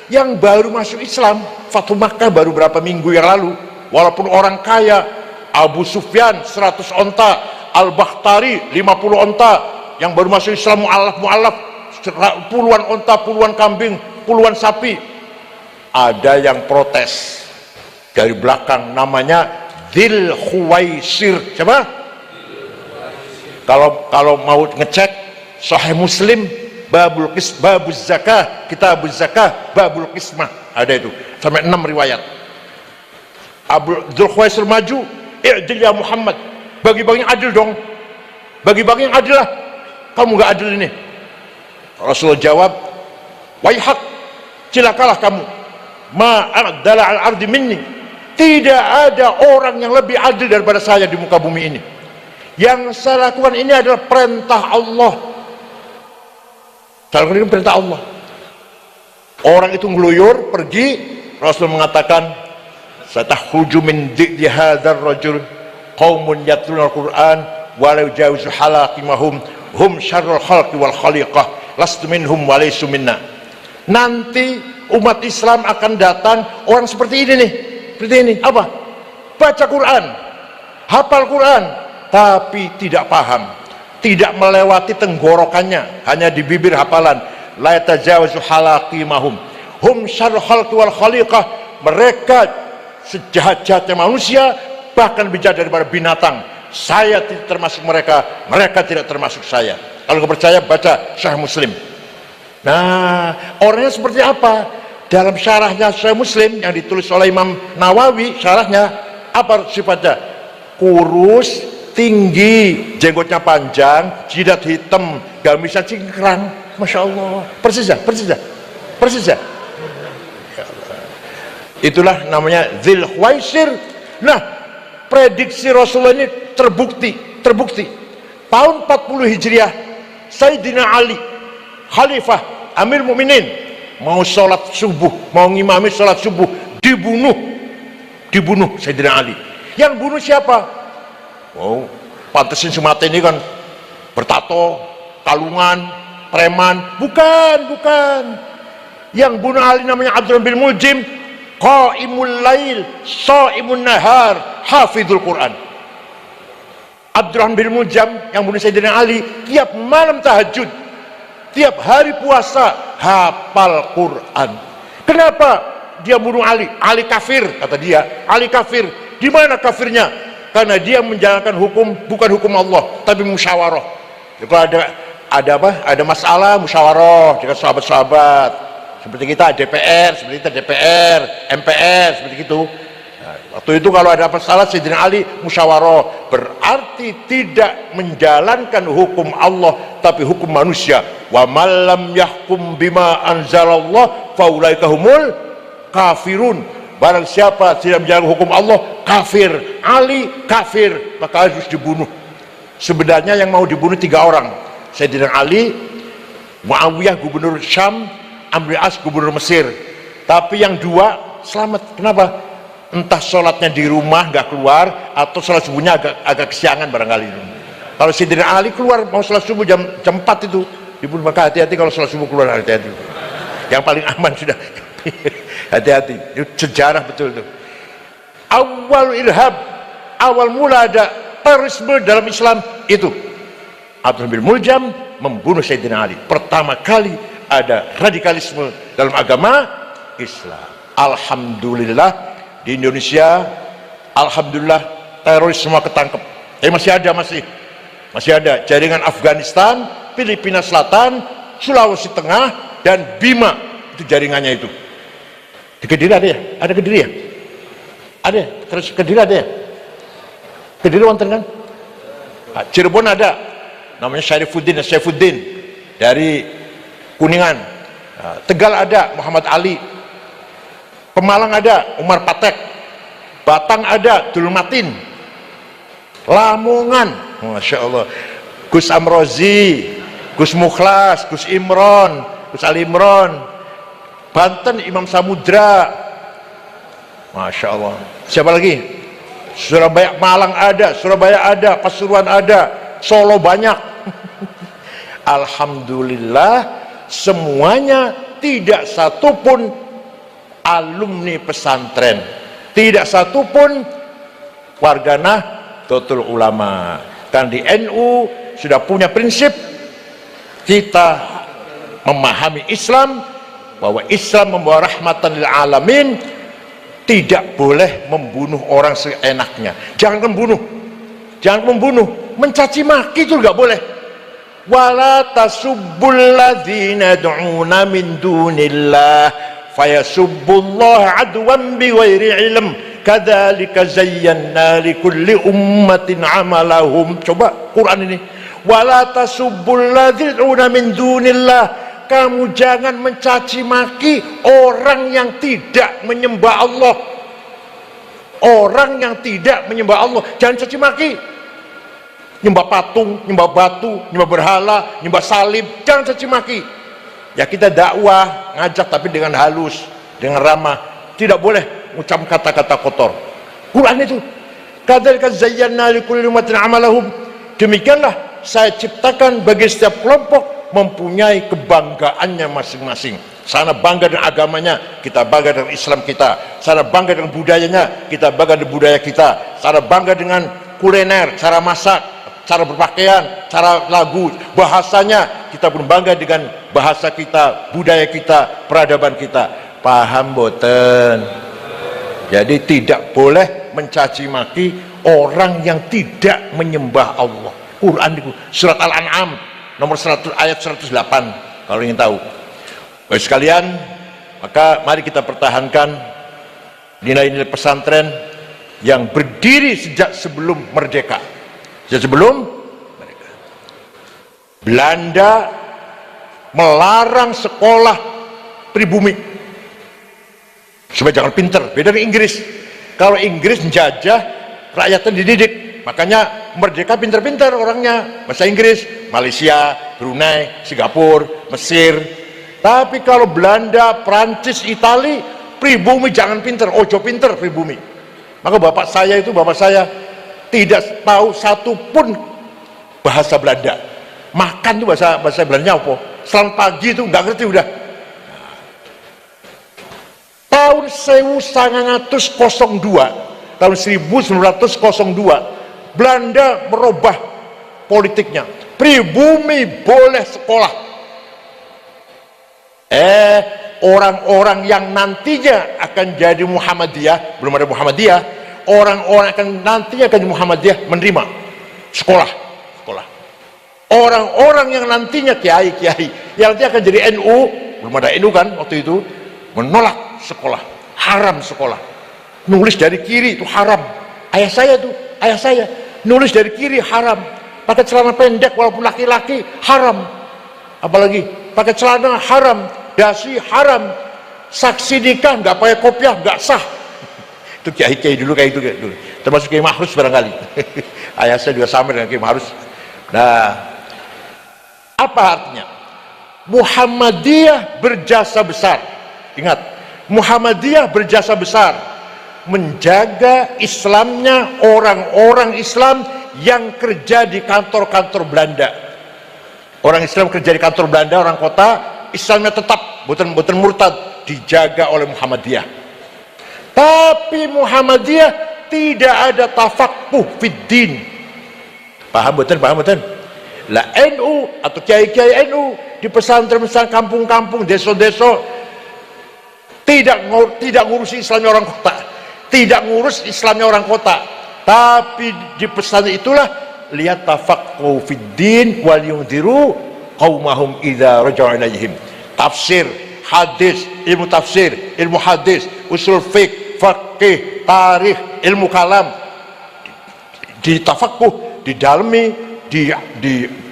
Yang baru masuk Islam, Fathu Makkah baru berapa minggu yang lalu, walaupun orang kaya, Abu Sufyan 100 onta, Al-Bakhtari 50 onta, yang baru masuk Islam mu'alaf puluhan onta, puluhan kambing, puluhan sapi. Ada yang protes dari belakang, namanya Dzul Khuwaisir. Siapa? Kalau mau ngecek Sahih Muslim, babus zakah, kitabuz zakah, babul qismah, ada itu sampai 6 riwayat. Dzul Khuwaisir maju, i'dil ya Muhammad, bagi-bagi yang adil dong, bagi-bagi yang adil lah, kamu gak adil ini. Rasulullah jawab, waihak, cilakalah kamu, ma'adala al-ardi minni, tidak ada orang yang lebih adil daripada saya di muka bumi ini. Yang saya lakukan ini adalah perintah Allah. Saya lakukan ini perintah Allah. Orang itu ngeluyur pergi, Rasul mengatakan, satahruju min dhi'di hadzal rajul qaumun yatluna al-Qur'an wa la yujawizu halaqimahum hum syarrul khalqi wal khaliqah lastu minhum wa laysu minna. Nanti umat Islam akan datang orang seperti ini nih. Seperti ini, apa? Baca Quran, hafal Quran, tapi tidak paham, tidak melewati tenggorokannya, hanya di bibir hafalan. La yatajawazu halaqimahum hum syarrul khalqi wal khaliqah. Mereka sejahat-jahatnya manusia, bahkan lebih jahat daripada binatang. Saya tidak termasuk mereka, mereka tidak termasuk saya. Kalau nggak percaya, baca Sahih Muslim. Nah, orangnya seperti apa? Dalam syarahnya Sahih Muslim yang ditulis oleh Imam Nawawi, syarahnya apa sifatnya? Kurus, tinggi, jenggotnya panjang, jidat hitam, gamisnya cingkrang, masya Allah, persis ya. Itulah namanya Dzul Khuwaisir. Nah, prediksi Rasulullah ini terbukti. Tahun 40 Hijriah, Sayyidina Ali, Khalifah, Amir Mukminin, mau sholat subuh, mau ngimami sholat subuh, dibunuh Sayyidina Ali. Yang bunuh siapa? Oh, pantesin Sumatera ini kan bertato, kalungan, preman. Bukan. Yang bunuh Ali namanya Abdullah bin Muljim, qaimul lail, shaimun nahar, hafizul Quran. Abdurrahman bin Muljam yang bunuh Sayyidina Ali tiap malam tahajud, tiap hari puasa, hafal Quran. Kenapa dia bunuh Ali? Ali kafir, kata dia. Ali kafir. Di mana kafirnya? Karena dia menjalankan hukum bukan hukum Allah, tapi musyawarah. Kalau ada masalah, musyawarah dengan sahabat-sahabat. Seperti kita DPR, seperti kita DPR, MPR, seperti itu. Nah, waktu itu kalau ada masalah Sayyidina Ali musyawarah, berarti tidak menjalankan hukum Allah tapi hukum manusia. Wa malam yahkum bima anzalallah faulaika humul kafirun. Barang siapa tidak menjalankan hukum Allah, kafir. Ali kafir, maka harus dibunuh. Sebenarnya yang mau dibunuh 3 orang, Sayyidina Ali, Muawiyah gubernur Syam, Amr bin As gubernur Mesir. Tapi yang 2 selamat. Kenapa? Entah sholatnya di rumah nggak keluar, atau sholat subuhnya agak kesiangan barangkali. Kalau Sayyidina Ali keluar mau sholat subuh jam 4 itu dibunuh. Maka hati-hati kalau sholat subuh keluar, hati-hati. Yang paling aman sudah. Hati-hati, itu sejarah betul itu. Awal irhab, awal mula ada terorisme dalam Islam itu Abdurrahman bin Muljam membunuh Sayyidina Ali. Pertama kali ada radikalisme dalam agama Islam. Alhamdulillah di Indonesia, alhamdulillah teroris semua ketangkep. Tapi masih ada jaringan Afghanistan, Filipina Selatan, Sulawesi Tengah, dan Bima. Itu jaringannya itu. Di Kediri ada ya? Ada Kediri ya? Ada ya? Terus Kediri ada ya? Kediri wonten kan? Cirebon ada, namanya Syarifuddin dari Kuningan. Tegal ada Muhammad Ali. Pemalang ada Umar Patek. Batang ada Dul Matin. Lamongan, Masya Allah, Gus Amrozi, Gus Mukhlas, Gus Imron, Gus Ali Imron. Banten Imam Samudra, Masya Allah. Siapa lagi? Surabaya, Malang ada, Surabaya ada, Pasuruan ada, Solo banyak. Alhamdulillah semuanya, tidak satupun alumni pesantren, tidak satupun warga Nahdlatul Ulama. Karena di NU sudah punya prinsip, kita memahami Islam bahwa Islam membawa rahmatan lil alamin, tidak boleh membunuh orang seenaknya. Jangan membunuh, mencaci maki itu nggak boleh. Wala tasubbul ladzina yad'una min dunillah fayasubbullaha adwan bighairi ilm kadzalika zayyana likulli ummatin amalahum. Coba Quran ini, wala tasubbul ladzina yad'una min dunillah. Kamu jangan mencaci maki orang yang tidak menyembah Allah. Orang yang tidak menyembah Allah, jangan caci maki. Nyembah patung, nyembah batu, nyembah berhala, nyembah salib, jangan caci maki. Ya kita dakwah, ngajak tapi dengan halus, dengan ramah. Tidak boleh ucap kata-kata kotor. Quran itu. Kadzalika zayyana likulli ummatin amalahum. Demikianlah saya ciptakan bagi setiap kelompok mempunyai kebanggaannya masing-masing. Sana bangga dengan agamanya, kita bangga dengan Islam kita. Sana bangga dengan budayanya, kita bangga dengan budaya kita. Sana bangga dengan kuliner, cara masak, cara berpakaian, cara lagu, bahasanya. Kita pun bangga dengan bahasa kita, budaya kita, peradaban kita. Paham boten? Jadi tidak boleh mencaci maki orang yang tidak menyembah Allah. Quran itu surat Al-An'am nomor 100 ayat 108 kalau ingin tahu. Baik sekalian, maka mari kita pertahankan nilai-nilai pesantren yang berdiri sejak sebelum merdeka. Sejak sebelum merdeka, Belanda melarang sekolah pribumi supaya jangan pinter. Beda dengan Inggris. Kalau Inggris menjajah, rakyatnya dididik. Makanya merdeka pinter-pinter orangnya, bahasa Inggris, Malaysia, Brunei, Singapura, Mesir. Tapi kalau Belanda, Prancis, Itali, pribumi jangan pinter, ojo pinter pribumi. Maka bapak saya tidak tahu satu pun bahasa Belanda. Makan tuh bahasa Belanda apa? Selamat pagi itu nggak ngerti udah. Tahu tahun 1902, tahun 1902 Belanda merubah politiknya, pribumi boleh sekolah. Orang-orang yang nantinya akan jadi Muhammadiyah, belum ada Muhammadiyah, orang-orang akan nantinya akan jadi Muhammadiyah menerima sekolah. Orang-orang yang nantinya kiai-kiai yang nanti akan jadi NU, belum ada NU kan waktu itu, menolak sekolah, haram sekolah. Nulis dari kiri itu haram. Ayah saya nulis dari kiri haram. Pakai celana pendek walaupun laki-laki haram. Apalagi pakai celana haram, dasi haram, saksi nikah nggak pakai kopiah nggak sah. Itu kiai-kiai dulu kayak itu dulu. Termasuk Kiai Mahrus barangkali. Ayah saya juga sama dengan Kiai Mahrus. Nah, apa artinya? Muhammadiyah berjasa besar. Ingat, Muhammadiyah berjasa besar menjaga Islamnya orang-orang Islam yang kerja di kantor-kantor Belanda. Orang Islam kerja di kantor Belanda, orang kota, Islamnya tetap bukan murtad, dijaga oleh Muhammadiyah. Tapi Muhammadiyah tidak ada tafaqquh fid din. Paham betul? Lah NU atau kiai-kiai NU di pesantren-pesantren, kampung-kampung, desa-desa tidak ngurusi Islamnya orang kota, tidak ngurus Islamnya orang kota, tapi di pesantren itulah lihat tafaqquh fid din wal yunziru qaumahum idza raja'u ilaihim. Tafsir, hadis, ilmu tafsir, ilmu hadis, usul fiqh, faqih, tarikh, ilmu kalam, ditafaqquh, didalami,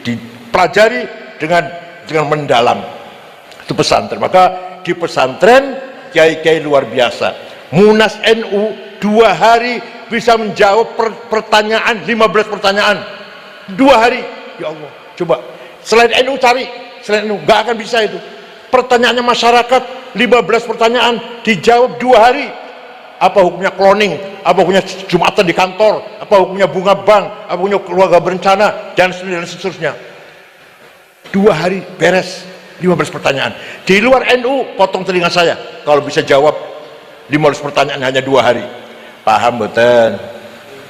dipelajari dengan mendalam. Itu pesantren. Maka di pesantren kiai-kiai luar biasa. Munas NU 2 hari bisa menjawab pertanyaan 15 pertanyaan 2 hari. Ya Allah, coba selain NU cari, selain NU nggak akan bisa itu. Pertanyaannya masyarakat 15 pertanyaan dijawab 2 hari. Apa hukumnya cloning, apa hukumnya Jumatan di kantor, apa hukumnya bunga bank, apa hukumnya keluarga berencana, dan seterusnya. 2 hari beres 15 pertanyaan. Di luar NU potong telinga saya kalau bisa jawab 15 pertanyaan hanya 2 hari. Paham betul?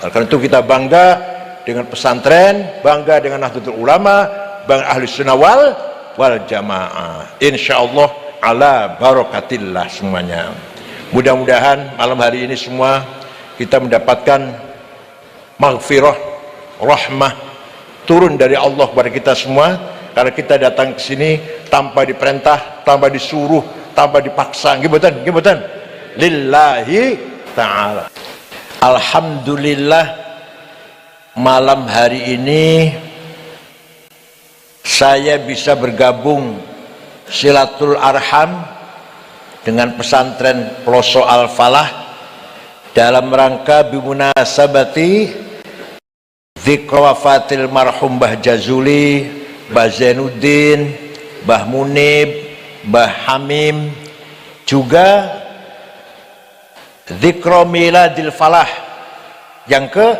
Karena itu kita bangga dengan pesantren, bangga dengan Nahdlatul Ulama, bangga ahli sunnah wal jamaah. Insyaallah ala barakatillah semuanya. Mudah-mudahan malam hari ini semua kita mendapatkan maghfirah, rahmah turun dari Allah kepada kita semua, karena kita datang ke sini tanpa diperintah, tanpa disuruh, tanpa dipaksa. Gibutan lillahi ta'ala. Alhamdulillah malam hari ini saya bisa bergabung silatul arham dengan pesantren Pelosok Al-Falah dalam rangka bimunasabati dzikra wafatil marhum Mbah Jazuli, Mbah Zainuddin, Mbah Munib, Mbah Hamim, juga dzikra miladil falah yang ke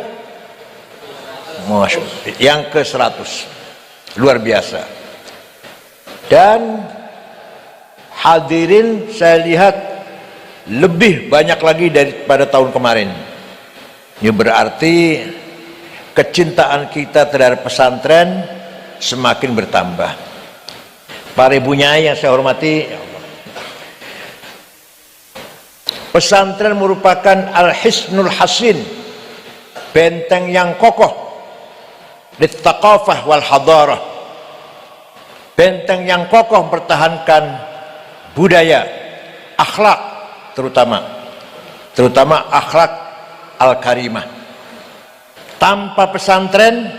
100. Luar biasa. Dan hadirin saya lihat lebih banyak lagi daripada tahun kemarin. Ini berarti kecintaan kita terhadap pesantren semakin bertambah. Para ibu nyai yang saya hormati, pesantren merupakan al-hisnul hasin, benteng yang kokoh lit-thaqafah wal hadarah, benteng yang kokoh mempertahankan budaya, akhlak, terutama akhlak al-karimah. Tanpa pesantren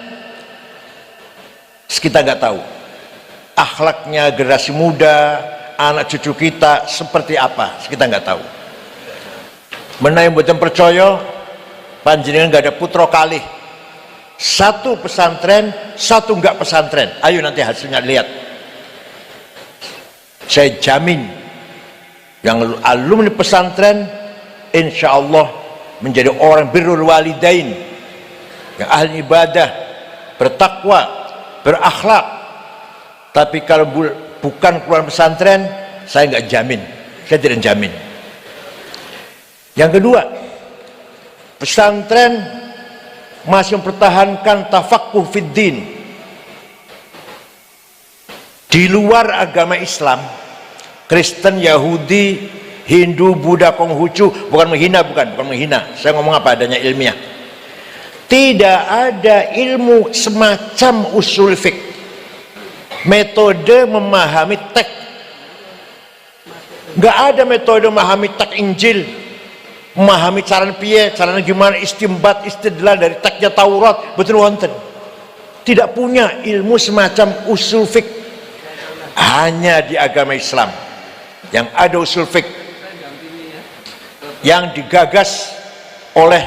kita nggak tahu akhlaknya generasi muda, anak cucu kita seperti apa, kita nggak tahu. Menawi mboten percaya, panjenengan nggak ada putra kalih, satu pesantren, satu nggak pesantren. Ayo nanti hasilnya lihat. Saya jamin yang alumni pesantren insya Allah menjadi orang birrul walidain, yang ahli ibadah, bertakwa, berakhlak. Tapi kalau bukan keluar pesantren, saya nggak jamin, saya tidak jamin. Yang kedua, pesantren masih mempertahankan tafaqquh fid din. Di luar agama Islam, Kristen, Yahudi, Hindu, Buddha, Konghucu, bukan menghina. Saya ngomong apa adanya ilmiah. Tidak ada ilmu semacam usul fiqh, metode memahami teks. Nggak ada metode memahami teks Injil, memahami caranya piye, caranya gimana, istimbat, istidlal dari teksnya Taurat, betul wonten. Tidak punya ilmu semacam usul fiqh. Hanya di agama Islam yang ada usul fiqh yang digagas oleh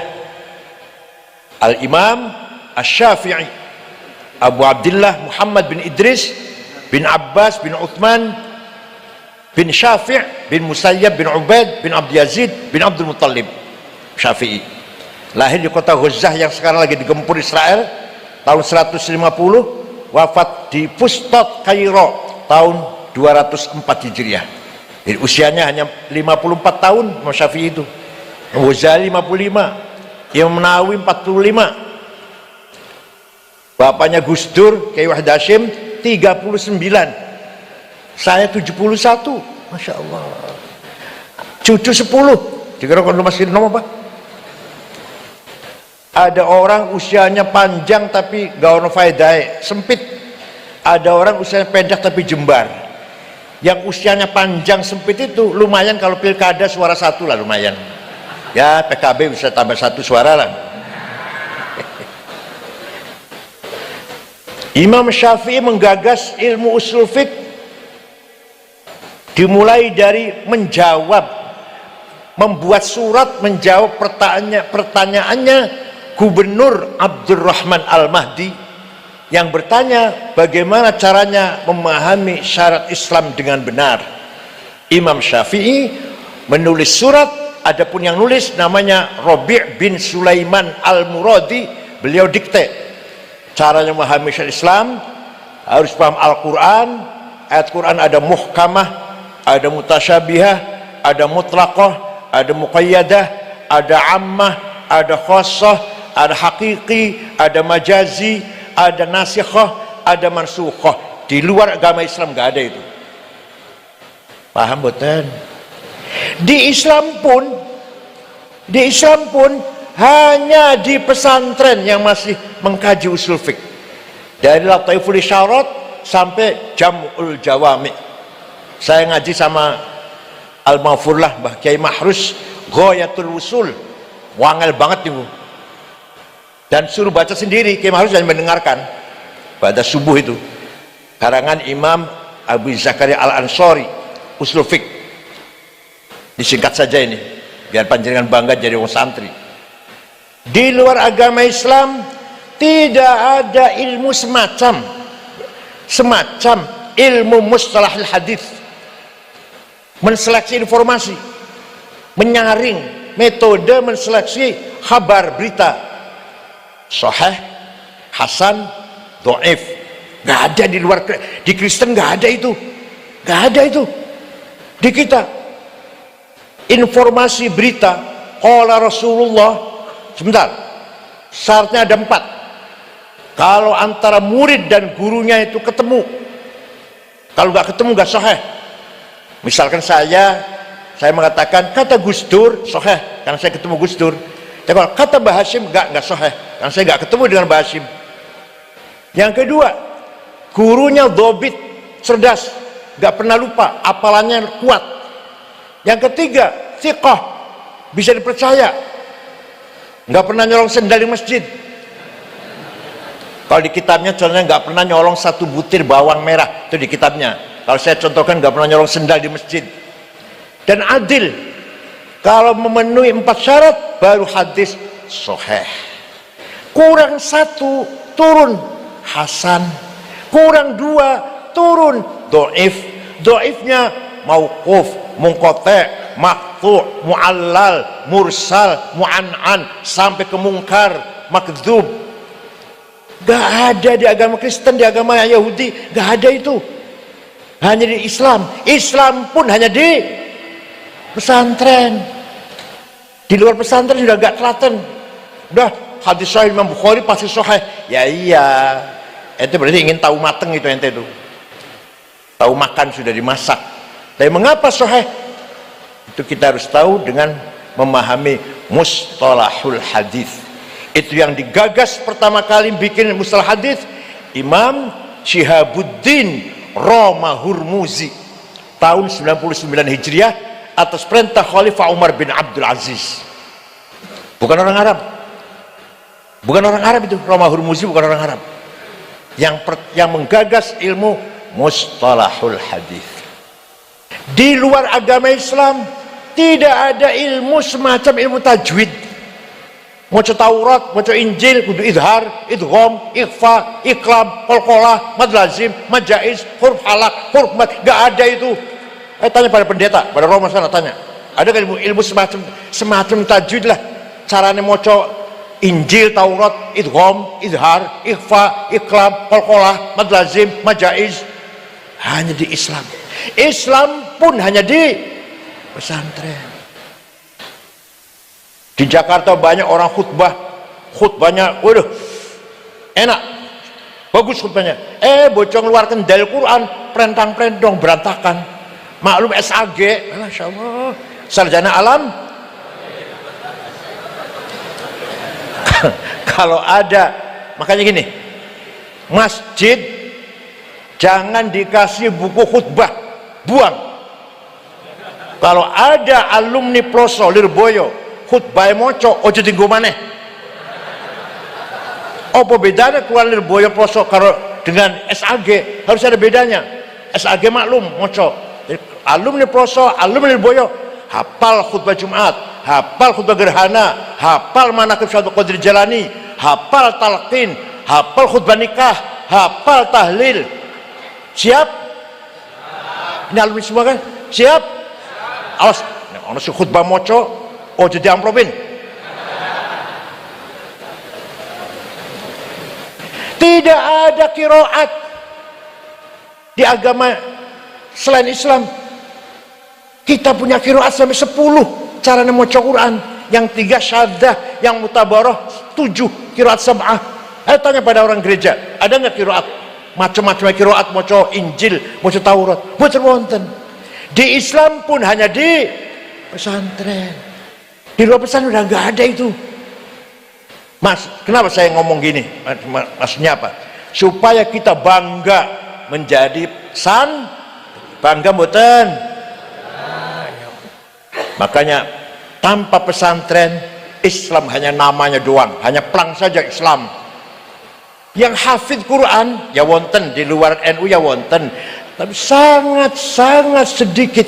Al-Imam Asy-Syafi'i, Abu Abdullah Muhammad bin Idris bin Abbas bin Uthman bin Syafi' bin Musayyab bin Ubaid bin Abd Yazid bin Abdul Muttalib. Syafi'i lahir di kota Ghuzah yang sekarang lagi digempur Israel tahun 150, wafat di Fustat, Kairo tahun 204 Hijriah. Jadi usianya hanya 54 tahun Imam Syafi'i itu. Ghazali 55, Imam Nawawi 45. Bapaknya Gus Dur, Kyai Wahid Hasyim 39. Saya 71. Masya Allah. Cucu 10. Dikira kalau masih nom apa? Ada orang usianya panjang tapi gak ono faedah, sempit. Ada orang usianya pendek tapi jembar. Yang usianya panjang sempit itu lumayan, kalau pilkada suara satu lah lumayan. Ya PKB bisa tambah 1 suara lah. Imam Syafi'i menggagas ilmu usul fiqh dimulai dari membuat surat menjawab pertanyaannya Gubernur Abdurrahman Al-Mahdi yang bertanya bagaimana caranya memahami syariat Islam dengan benar. Imam Syafi'i menulis surat, adapun yang nulis namanya Rabi' bin Sulaiman Al-Muradi, beliau dikte caranya memahami syariat Islam. Harus paham Al-Quran, ayat Quran ada muhkamah, ada mutasyabihah, ada mutlaqah, ada muqayyadah, ada ammah, ada khassah, ada hakiki, ada majazi, ada nasikhah, ada mansukhah. Di luar agama Islam nggak ada itu. Paham betul? Di Islam pun hanya di pesantren yang masih mengkaji usul fiqh. Dari Lataiful Isyarat sampai Jam'ul Jawami. Saya ngaji sama Al-Mafurlah Mbah Kiai Mahrus, Ghayatul Wusul. Wangel banget nih Bu. Dan suruh baca sendiri, Kiai Mahrus hanya mendengarkan pada subuh itu, karangan Imam Abu Zakaria Al-Ansari, usul fiqh. Disingkat saja ini biar panjenengan bangga jadi orang santri. Di luar agama Islam tidak ada ilmu semacam ilmu mustalahil hadis, menseleksi informasi, menyaring, metode menseleksi kabar berita sahih, hasan, dhaif. Nggak ada di luar. Di Kristen nggak ada itu, nggak ada itu. Di kita informasi berita qala Rasulullah, sebentar, syaratnya ada 4. Kalau antara murid dan gurunya itu ketemu, kalau nggak ketemu nggak sahih. Misalkan saya mengatakan kata Gus Dur sahih karena saya ketemu Gus Dur. Tapi kalau kata Mbah Hasyim nggak sahih karena saya nggak ketemu dengan Mbah Hasyim. Yang kedua, gurunya dhobit, cerdas, nggak pernah lupa, hafalannya kuat. Yang ketiga, thiqah, bisa dipercaya, nggak pernah nyolong sendal di masjid. Kalau di kitabnya contohnya nggak pernah nyolong 1 butir bawang merah, itu di kitabnya. Kalau saya contohkan nggak pernah nyolong sendal di masjid. Dan adil. Kalau memenuhi 4 syarat baru hadis sahih. Kurang 1 turun hasan, kurang 2 turun dhaif. Dhaifnya mauquf, munqati', maqtu', mu'allal, mursal, mu'an'an sampai ke mungkar, makdzub. Gak ada di agama Kristen, di agama Yahudi, gak ada itu. Hanya di Islam. Islam pun hanya di pesantren. Di luar pesantren sudah gak telaten. Udah hadis sahih Imam Bukhari pasti sahih. Ya iya. Itu berarti ingin tahu mateng itu ente itu. Tahu makan sudah dimasak. Tapi mengapa sahih? Itu kita harus tahu dengan memahami mustalahul hadis. Itu yang digagas pertama kali bikin mustalah hadis Imam Syihabuddin Roma Hurmuzi tahun 99 Hijriah atas perintah Khalifah Umar bin Abdul Aziz. Bukan orang Arab. Bukan orang Arab itu, Roma Hurmuzi bukan orang Arab. Yang menggagas ilmu mustalahul hadis. Di luar agama Islam tidak ada ilmu semacam ilmu tajwid. Maca Taurat, maca Injil, kudu idhar, idgham, ikhfa, iqlab, qalqalah, mad lazim, mad jaiz, huruf halak, huruf mad, gak ada itu. Tanya pada pendeta, pada Roma sana tanya. Ada kan ilmu semacam tajwid lah. Caranya maca Injil, Taurat, idgham, idhar, ikhfa, iqlab, qalqalah, mad lazim, mad jaiz. Hanya di Islam. Islam pun hanya di pesantren. Di Jakarta banyak orang khutbahnya, waduh, enak, bagus khutbahnya. Bocong ngeluarkan dalil Quran, perentang-perentong, berantakan. Maklum SAG, Masya Allah, sarjana alam. Kalau ada, makanya gini, masjid jangan dikasih buku khutbah, buang. Kalau ada alumni Ploso Lirboyo khutbah moco ojo tinggu maneh. Apa bedanya keluar Lirboyo Ploso kalau dengan SAG? Harus ada bedanya. SAG maklum moco. Alumni Ploso, alumni Lirboyo hafal khutbah Jumat, hafal khutbah gerhana, hafal manaqib Syaikhul Qadir Jalani, hafal talqin, hafal khutbah nikah, hafal tahlil. Siap? Ini alumni semua kan? Siap? Awas, ono si khutbah moco oh jadi amplopin. Tidak ada qiraat di agama selain Islam. Kita punya qiraat sampai 10 caranya maca Quran, yang 3 syaddah, yang mutabarah 7 qiraat sab'ah. Tanya pada orang gereja, ada nggak qiraat? Macam-macam qiraat, maca Injil, maca Taurat, boten wonten. Di Islam pun hanya di pesantren. Di luar pesantren udah nggak ada itu. Mas, kenapa saya ngomong gini? Maksudnya apa? Supaya kita bangga menjadi bangga mboten. Makanya tanpa pesantren Islam hanya namanya doang, hanya plang saja Islam. Yang hafid Quran ya wonten, di luar NU ya wonten, tapi sangat sedikit.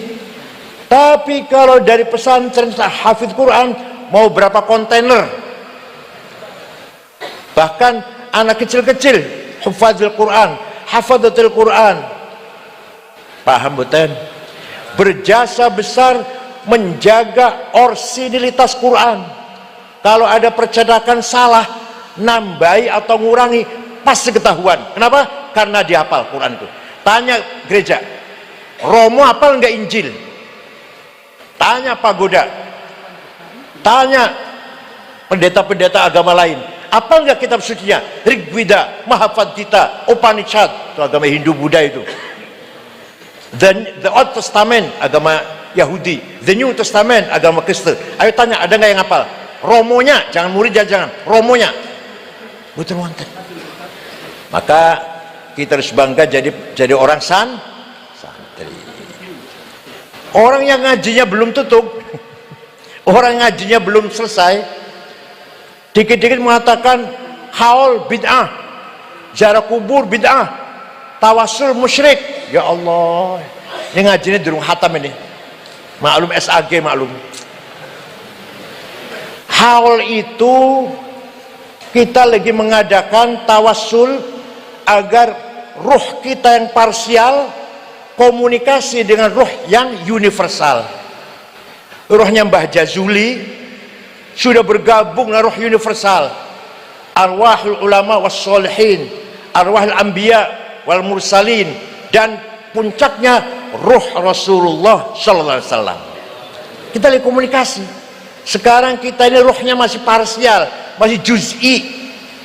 Tapi kalau dari pesantren hafid Quran mau berapa kontainer? Bahkan anak kecil-kecil hafadzul Quran, hafadzatul Quran. Paham betul? Berjasa besar menjaga orsinilitas Quran. Kalau ada percetakan salah, nambahi atau ngurangi pasti ketahuan. Kenapa? Karena dihafal Quran itu. Tanya gereja, Romo hafal enggak Injil? Tanya pagoda, tanya pendeta-pendeta agama lain, apa enggak kitab sucinya? Rigveda, Mahabharata, Upanishad, itu agama Hindu Buddha itu. The Old Testament agama Yahudi, The New Testament agama Kristen. Ayo tanya, ada nggak yang hafal? Romonya, jangan murid, jangan Romonya. Betul wonten. Maka kita harus bangga jadi orang santri. Orang yang ngajinya belum tutup, orang ngajinya belum selesai, dikit-dikit mengatakan haul bid'ah, ziarah kubur bid'ah, tawasul musyrik. Ya Allah, ini ngajinya durung hatam ini. Maklum SAG maklum. Haul itu kita lagi mengadakan tawasul agar ruh kita yang parsial komunikasi dengan ruh yang universal. Ruhnya Mbah Jazuli sudah bergabung dengan ruh universal. Arwahul ulama was solihin, arwahul anbiya wal mursalin, dan puncaknya ruh Rasulullah sallallahu alaihi wasallam. Kita lagi komunikasi. Sekarang kita ini ruhnya masih parsial, masih juz'i.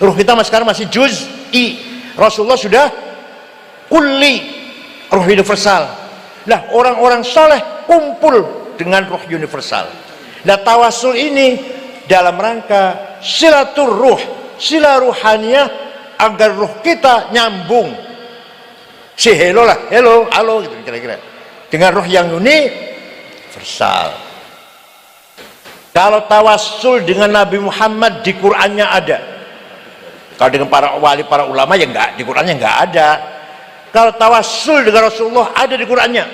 Ruh kita sekarang masih juz'i. Rasulullah sudah kulli, ruh universal. Nah, orang-orang soleh kumpul dengan ruh universal. Nah, tawasul ini dalam rangka silatur ruh, sila ruhaniyah, agar ruh kita nyambung. Si hello lah, hello, halo gitu kira-kira. Dengan ruh yang universal. Kalau tawasul dengan Nabi Muhammad di Qur'annya ada. Kalau dengan para wali, para ulama ya enggak, di Qur'annya enggak ada. Kalau tawasul dengan Rasulullah ada di Qur'annya.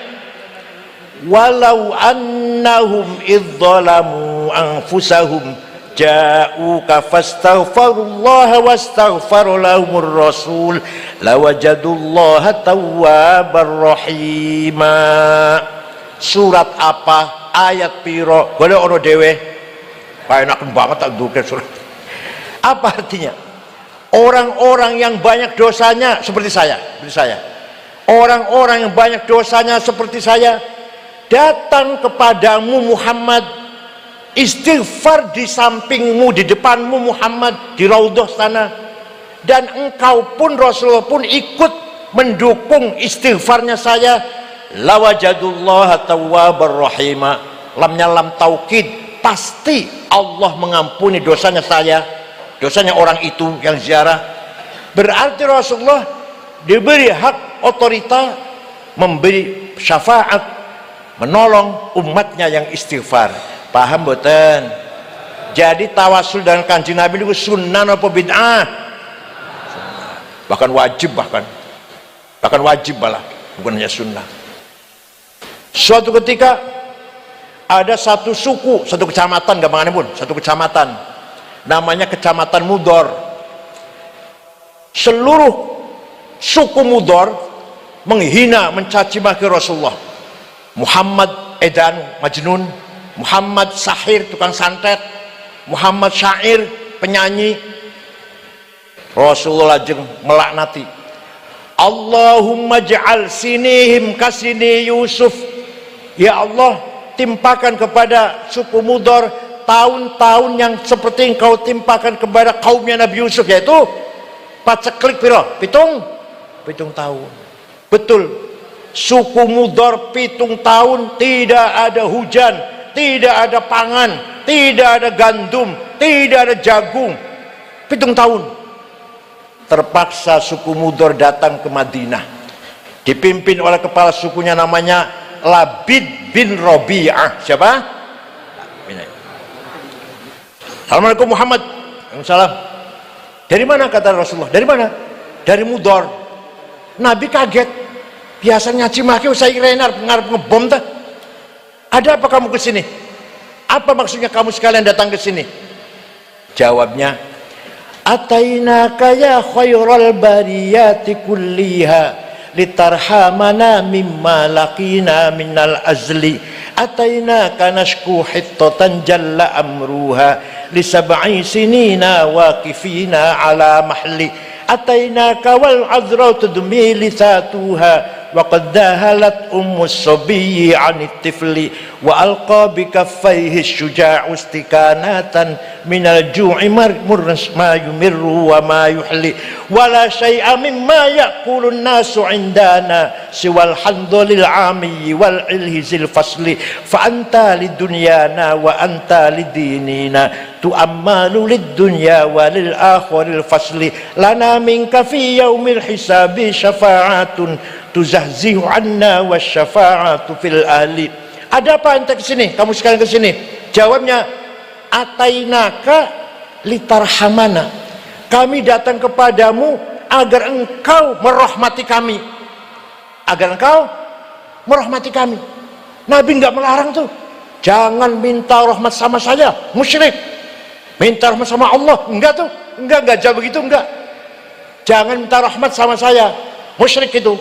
Walau annahum idzalamu anfusahum ja'uka fastaghfirullaha wastaghfara lahumur rasul lawajadullaha tawwabar rahima. Surat apa, ayat piro, boleh ono dewe. Enak banget tak duka surat. Apa artinya? Orang-orang yang banyak dosanya seperti saya. Orang-orang yang banyak dosanya seperti saya datang kepadamu Muhammad, istighfar di sampingmu, di depanmu Muhammad, di raudhah sana, dan engkau pun Rasulullah pun ikut mendukung istighfarnya saya, lawajadullaha tawwabar rahima. Lamnya lam taukid, pasti Allah mengampuni dosanya saya, dosanya orang itu yang ziarah. Berarti Rasulullah diberi hak otorita memberi syafaat, menolong umatnya yang istighfar. Paham boten? Jadi tawasul dengan kanjeng Nabi itu sunnah apa bid'ah? Bahkan wajib, bahkan wajib malah, bukan hanya sunnah. Suatu ketika ada satu suku, satu kecamatan, gampangannya pun satu kecamatan, namanya kecamatan Mudor. Seluruh suku Mudor menghina, mencaci maki Rasulullah. Muhammad edan, majnun, Muhammad sahir, tukang santet, Muhammad syair, penyanyi. Rasulullah lajeng melaknati, Allahumma ja'al sinihim kasini Yusuf. Ya Allah, timpakan kepada suku Mudor tahun-tahun yang seperti engkau timpakan kepada kaumnya Nabi Yusuf, yaitu paceklik piro, pitung tahun. Betul, suku Mudor pitung tahun tidak ada hujan, tidak ada pangan, tidak ada gandum, tidak ada jagung. Pitung tahun. Terpaksa suku Mudor datang ke Madinah, dipimpin oleh kepala sukunya namanya Labid bin Rabi'ah. Siapa? Assalamualaikum Muhammad. Waalaikumsalam. Dari mana kata Rasulullah? Dari mana? Dari Mudor. Nabi kaget. Biasanya nyaci maki usai renar ngarep ngebom dah. Ada apa kamu ke sini? Apa maksudnya kamu sekalian datang ke sini? Jawabnya, atainaka ya khairal bariyati kulliha litarhamana mimma laqina minal azli atainaka nashku hittatan jalla amruha li sab'i sinina waqifina ala mahli atainaka wal azra tudmi lisatuha wa qad dahalat ummus sabiyyi 'anit tifli wa alqa bi kaffayhi syuja'u istikanatan minal ju'i murnas ma yumirru wa ma yuhli wala syai'a mimma ya'kulun nasu 'indana siwal handulil 'ami wal ilhizil fasli fa anta lidunyana wa anta lidinina tu'ammalu lid-dunya wa lil akhiril fasli lana minka fi yaumil hisabi syafa'atun tuzahzihu anna wasyafa'atu fil ahli. Ada apa ente kesini? Kamu sekalian kesini? Jawabnya, atainaka litarhamana. Kami datang kepadamu agar engkau merahmati kami. Agar engkau merahmati kami. Nabi enggak melarang tuh. Jangan minta rahmat sama saya, musyrik. Minta rahmat sama Allah, enggak tuh. Enggak jauh begitu, enggak. Jangan minta rahmat sama saya, musyrik itu.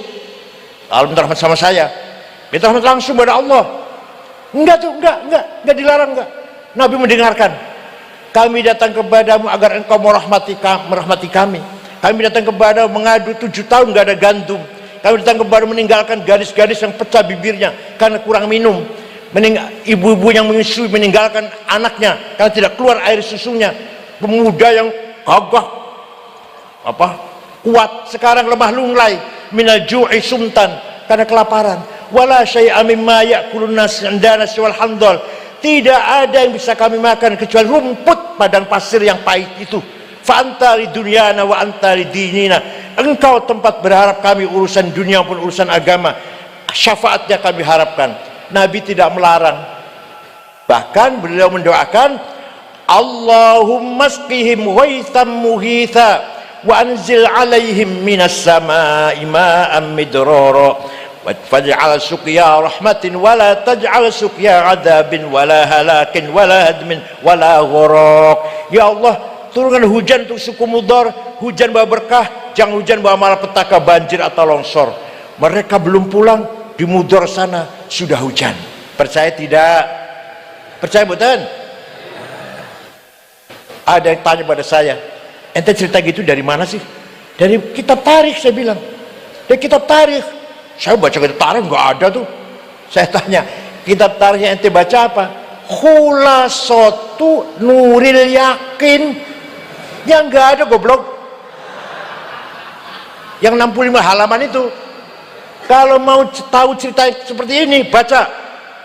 Kalau minta rahmat sama saya, minta rahmat langsung kepada Allah. Enggak tuh, enggak dilarang, enggak. Nabi mendengarkan. Kami datang kepadamu agar engkau merahmati kami. Kami datang kepadamu mengadu 7 tahun enggak ada gandum. Kami datang kepadamu meninggalkan gadis-gadis yang pecah bibirnya karena kurang minum. ibu-ibu yang menyusui meninggalkan anaknya karena tidak keluar air susunya, pemuda yang gagah kuat sekarang lemah lunglai, minal ju'i sumtan, karena kelaparan. Wala syai'a mimma ya'kulun nas indana siwal handal, tidak ada yang bisa kami makan kecuali rumput padang pasir yang pahit itu. Fa anta li dunyana wa anta li dinina, engkau tempat berharap kami, urusan dunia pun urusan agama, syafaatnya kami harapkan. Nabi tidak melarang, bahkan beliau mendoakan, Allahumma asqihim ghaithan muhitha wa anzil alaihim minas samai ma'an midrara waj'al suqya rahmatin wala taj'al suqya adabin wala halakin wala hadmin wala gharaq. Ya Allah, turunkan hujan untuk suku Mudhar, hujan bawa berkah, jangan hujan bawa malapetaka, banjir atau longsor. Mereka belum pulang, di Mudhar sana sudah hujan. Percaya tidak? Percaya betul? Ada yang tanya pada saya, ente cerita gitu dari mana sih? Dari kitab tarikh, saya bilang. Dari kitab tarikh. Saya baca kitab tarikh nggak ada tuh. Saya tanya, kitab tarikh yang ente baca apa? Khulasatu Nuril Yakin. Yang nggak ada, goblok. Yang 65 halaman itu. Kalau mau tahu cerita seperti ini, baca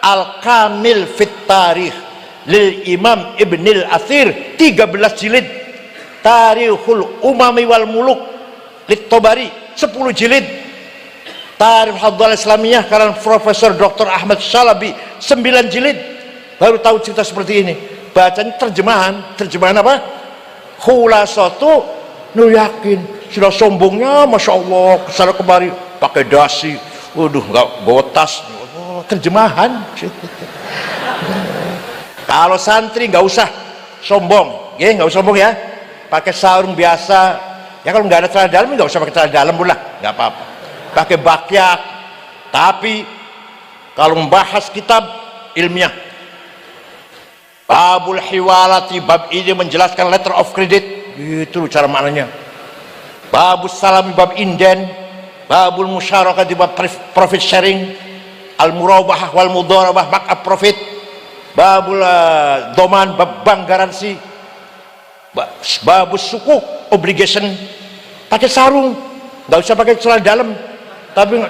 Al-Kamil Fit Tarikh lil Imam Ibnil Athir, 13 jilid. Tarikhul Umami wal Muluk lit Tobari, 10 jilid. Tarikh Hadal Islamiyah karena Profesor Dr. Ahmad Shalabi, 9 jilid. Baru tahu cerita seperti ini. Bacanya terjemahan apa? Khulasatu Nur Yakin. Sudah sombongnya, masya Allah, kesana kemari pakai dasi, waduh, nggak bawa tas. Terjemahan. Kalau santri nggak usah sombong, ya nggak usah sombong ya, pakai sarung biasa. Ya kalau nggak ada celana dalam nggak usah pakai celana dalam pula, nggak apa-apa. Pakai bakyak. Tapi kalau membahas kitab ilmiah, Babul Hiwalati, bab ini menjelaskan letter of credit, itu cara maknanya. Babus Salami, bab inden. Babul Musyarakah di bab profit sharing. Al-Murabahah wal Mudharabah, markup profit. Babul Doman, bab bank garansi. Babus Sukuk, obligation. Pakai sarung, nggak usah pakai celana dalam.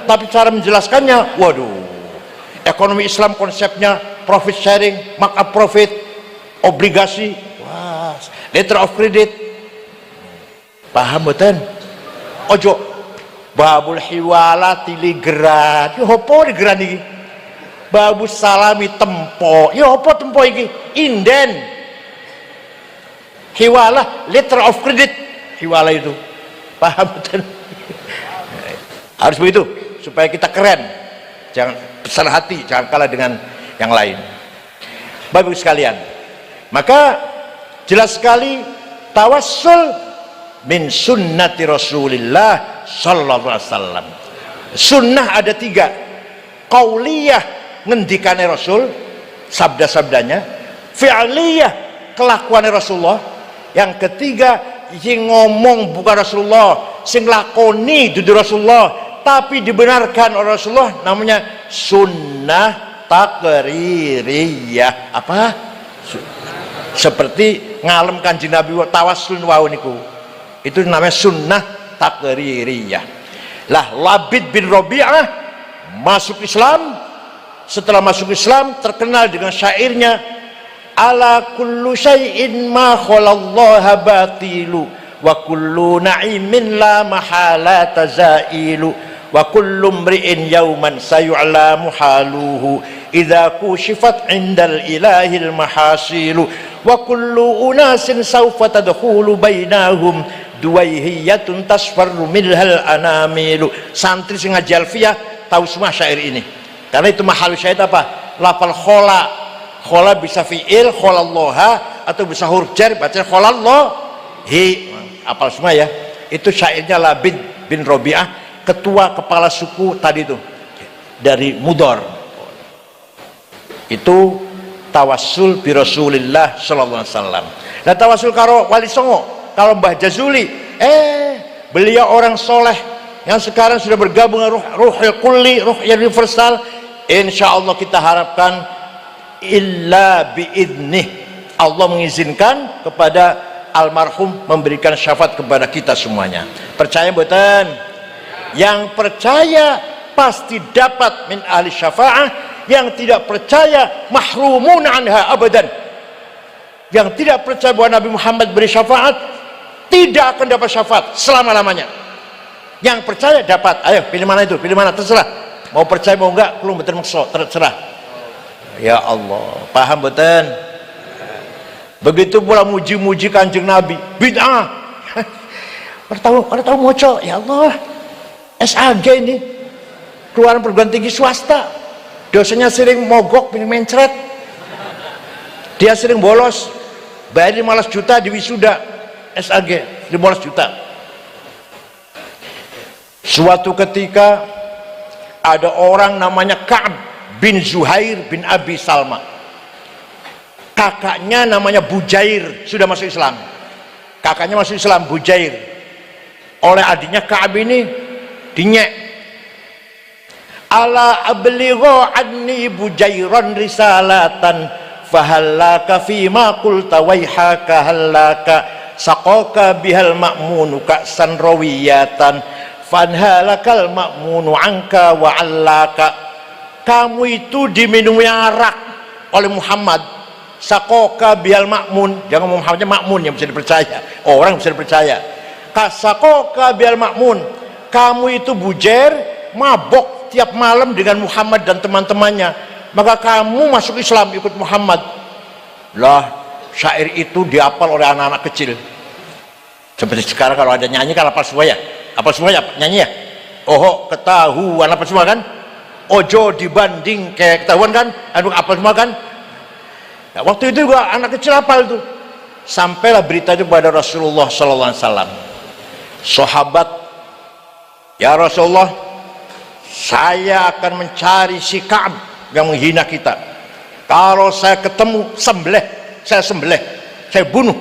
Tapi cara menjelaskannya, waduh. Ekonomi Islam konsepnya profit sharing, markup profit, obligasi, wah, letter of credit. Paham betul? Ojo Babul Hiwalati ligeran, yo apa ligeran iki? Babus Salami tempo, yo apa tempo iki? Inden. Hiwalah letter of credit, hiwalah itu. Paham betul? Harus begitu supaya kita keren. Jangan besar hati, jangan kalah dengan yang lain. Bapak Ibu sekalian, maka jelas sekali tawassul min sunnati Rasulillah sallallahu alaihi wasallam. Sunnah ada 3. Qauliyah, ngendikane Rasul, sabda-sabdanya. Fi'liyah, kelakuan Rasulullah. Yang ketiga, yang ngomong bukan Rasulullah, sing lakoni dudu Rasulullah, tapi dibenarkan oleh Rasulullah, namanya sunnah takririyah. Apa? Seperti ngalem Kanjeng Nabi tawassul wau niku. Itu namanya sunnah takririyah. Lah Labid bin Rabi'ah masuk Islam. Setelah masuk Islam terkenal dengan syairnya, ala kullu syai'in ma khalallaha batilu wa kullu na'imin la mahala tazailu wa kullu mri'in yawman sayu'lamu haluhu idza kushifat 'indal ilahil mahasilu wa kullu unasin sawfa tadkhulu bainahum duwaihiyatun tasfarru minhal anamilu. Santri sing ngaji alfiyah tahu semua syair ini, karena itu mahal syahid apa? Lafal khola bisa fi'il, kholallaha, atau bisa huruf jar, baca kholallahi. Apal semua ya. Itu syairnya Labid bin Rabi'ah, ketua kepala suku tadi itu dari Mudhar. Itu tawassul bi Rasulillah sallallahu alaihi wasallam. Nah tawassul karo Wali Songo, kalau Mbah Jazuli, beliau orang soleh yang sekarang sudah bergabung dengan Ruhul Kulli, Ruh Universal. Insya Allah kita harapkan illa biidnih. Allah mengizinkan kepada almarhum memberikan syafaat kepada kita semuanya. Percaya mboten? Yang percaya pasti dapat min ahli syafaah, yang tidak percaya mahrumun anha abadan. Yang tidak percaya bahwa Nabi Muhammad beri syafaat tidak akan dapat syafaat selama-lamanya. Yang percaya dapat. Ayo pilih mana itu, pilih mana, terserah. Mau percaya mau enggak, belum betul maksud, terserah. Ya Allah, paham betul? Begitu pula muji-muji Kanjeng Nabi, bid'ah. Orang tahu moco, ya Allah. SAG ini keluaran perguruan tinggi swasta, dosennya sering mogok, pilih mencret, dia sering bolos, bayar 15 juta di wisuda SAG, 15 juta. Suatu ketika ada orang namanya Ka'ab bin Zuhair bin Abi Salma, kakaknya namanya Bujair, sudah masuk Islam. Kakaknya masuk Islam, Bujair. Oleh adiknya Ka'ab ini dinyek, ala abligho anni Bujairan risalatan fahallaka fima qulta waihaka hallaka saqaka bihal ma'munu ka'san rawiyatan fanhalakal ma'munu anka wa'allaka. Kamu itu diminumi arak oleh Muhammad, sakoka bihal makmun. Jangan Muhammadnya makmun yang bisa dipercaya, orang bisa dipercaya. Sakoka bihal makmun, kamu itu bujer mabok tiap malam dengan Muhammad dan teman-temannya, maka kamu masuk Islam ikut Muhammad. Lah, syair itu dihafal oleh anak-anak kecil. Seperti sekarang kalau ada nyanyi kan apa semua ya, apa semua ya nyanyi ya, oh ketahuan apa semua kan, ojo dibanding kayak ketahuan kan, aduh apa semua kan. Nah, waktu itu juga anak kecil hafal tuh. Sampailah berita itu kepada Rasulullah sallallahu alaihi wasallam. Sahabat, ya Rasulullah, saya akan mencari si Ka'ab yang menghina kita. Kalau saya ketemu, sembelih, saya sembelih, saya bunuh.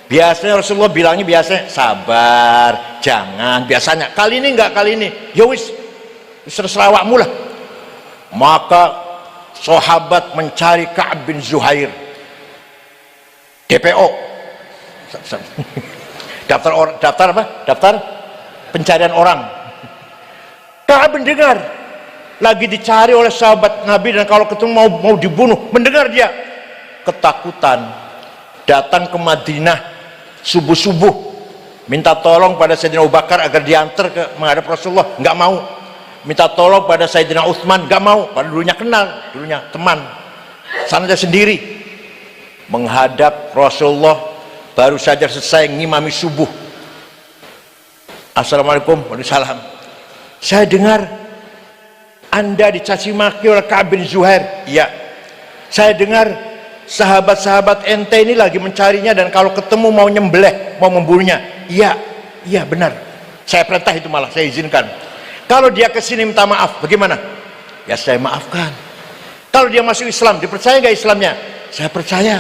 Biasanya Rasulullah bilangnya biasanya sabar, jangan, biasanya. Kali ini enggak, kali ini ya wis terserah awakmu lah. Maka sahabat mencari Ka'ab bin Zuhair, DPO, daftar apa? Daftar pencarian orang. Ka'ab mendengar lagi dicari oleh sahabat Nabi, dan kalau ketemu mau dibunuh, mendengar dia ketakutan, datang ke Madinah subuh-subuh minta tolong pada Sayyidina Abu Bakar agar diantar ke menghadap Rasulullah, nggak mau. Minta tolong pada Sayyidina Utsman, nggak mau, pada dulunya kenal, dulunya teman. Sana dia sendiri menghadap Rasulullah, baru saja selesai ngimami subuh. Assalamualaikum, waalaikumsalam. Saya dengar Anda dicaci maki oleh Ka'ab bin Zuhair. Iya. Saya dengar sahabat-sahabat ente ini lagi mencarinya, dan kalau ketemu mau nyembelih, mau membunuhnya. Iya, iya benar. Saya perintah itu, malah saya izinkan. Kalau dia kesini minta maaf, bagaimana? Ya saya maafkan. Kalau dia masuk Islam, dipercaya nggak Islamnya? Saya percaya.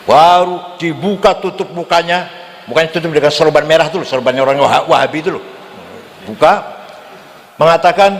Baru dibuka tutup mukanya, mukanya tutup dengan sorban merah tuh, sorbannya orang Wahabi itu loh. Buka, mengatakan,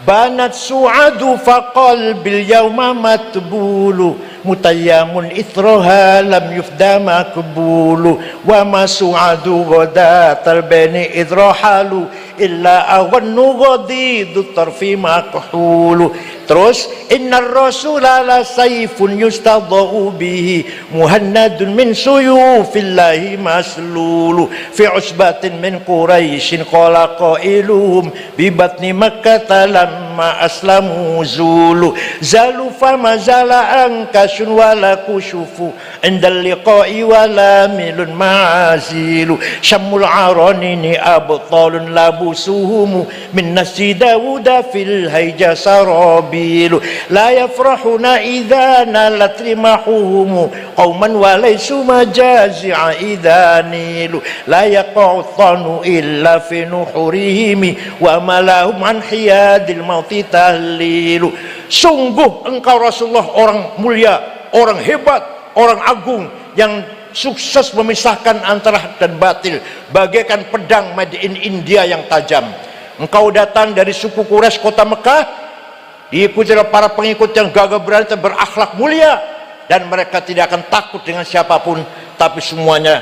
banat su'adu faqal bil yawma matbulu mutayyamun ithroha lam yufda makbulu wa ma su'adu godatal bani idrohalu illa awannu godidu tarfi makhulu. Terus, innar rasula la sayfun yustadha'u bihi muhannadun min suyufillahi maslulu fi usbatin min quraishin qala qailuhum bi batni makkah lamma aslamu zulu zalu fama zala ankashun wala kushufu indal liqa'i wala milun ma'azilu syammul aranini abtalun labusuhumu min nasi dawuda fil hayja sarabilu la yafrahuna idha nalat rimahuhumu qawman walaysu majazi'a idha nilu la yaqa'uthanu illa fi nuhurihimi wa malahum an hiyadil mauti tahlilu. Sungguh engkau Rasulullah orang mulia, orang hebat, orang agung yang sukses memisahkan antara hak dan batil bagaikan pedang made in India yang tajam. Engkau datang dari suku Quraisy kota Mekah diikuti oleh para pengikut yang gagah berani dan berakhlak mulia, dan mereka tidak akan takut dengan siapapun, tapi semuanya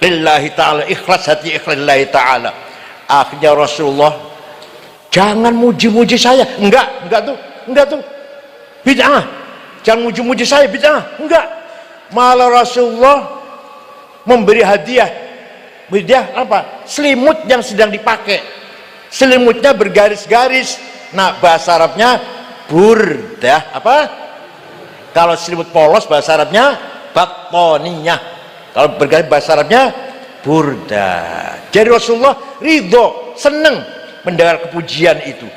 lillahi ta'ala, ikhlas hati, ikhlas lillahi ta'ala. Akhirnya Rasulullah, jangan muji-muji saya, enggak tuh bid'ah, jangan muji-muji saya, bid'ah, enggak. Malah Rasulullah memberi hadiah apa? Selimut yang sedang dipakai, selimutnya bergaris-garis. Nah, bahasa Arabnya burdah, apa? Kalau selimut polos bahasa Arabnya battoniyah, kalau bergaris bahasa Arabnya burdah. Jadi Rasulullah ridho, senang mendengar kepujian itu.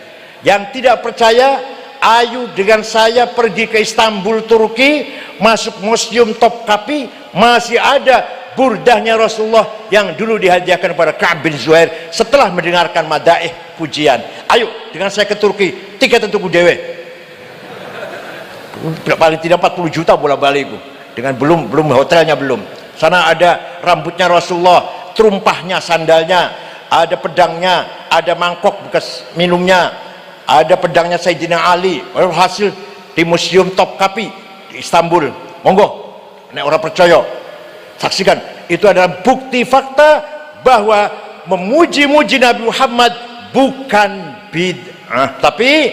Yang tidak percaya, ayo dengan saya pergi ke Istanbul, Turki, masuk museum Topkapi, masih ada burdahnya Rasulullah yang dulu dihadiahkan kepada Ka'ab bin Zuhair setelah mendengarkan madaih, pujian. Ayo dengan saya ke Turki, tiket tentuku dewe, paling tidak 40 juta bola-balik, dengan belum hotelnya belum. Sana ada rambutnya Rasulullah, terumpahnya, sandalnya, ada pedangnya, ada mangkok bekas minumnya, ada pedangnya Sayyidina Ali. Hasil di museum Topkapi di Istanbul. Monggo, nek orang percaya, saksikan. Itu adalah bukti fakta bahwa memuji-muji Nabi Muhammad bukan bid'ah, tapi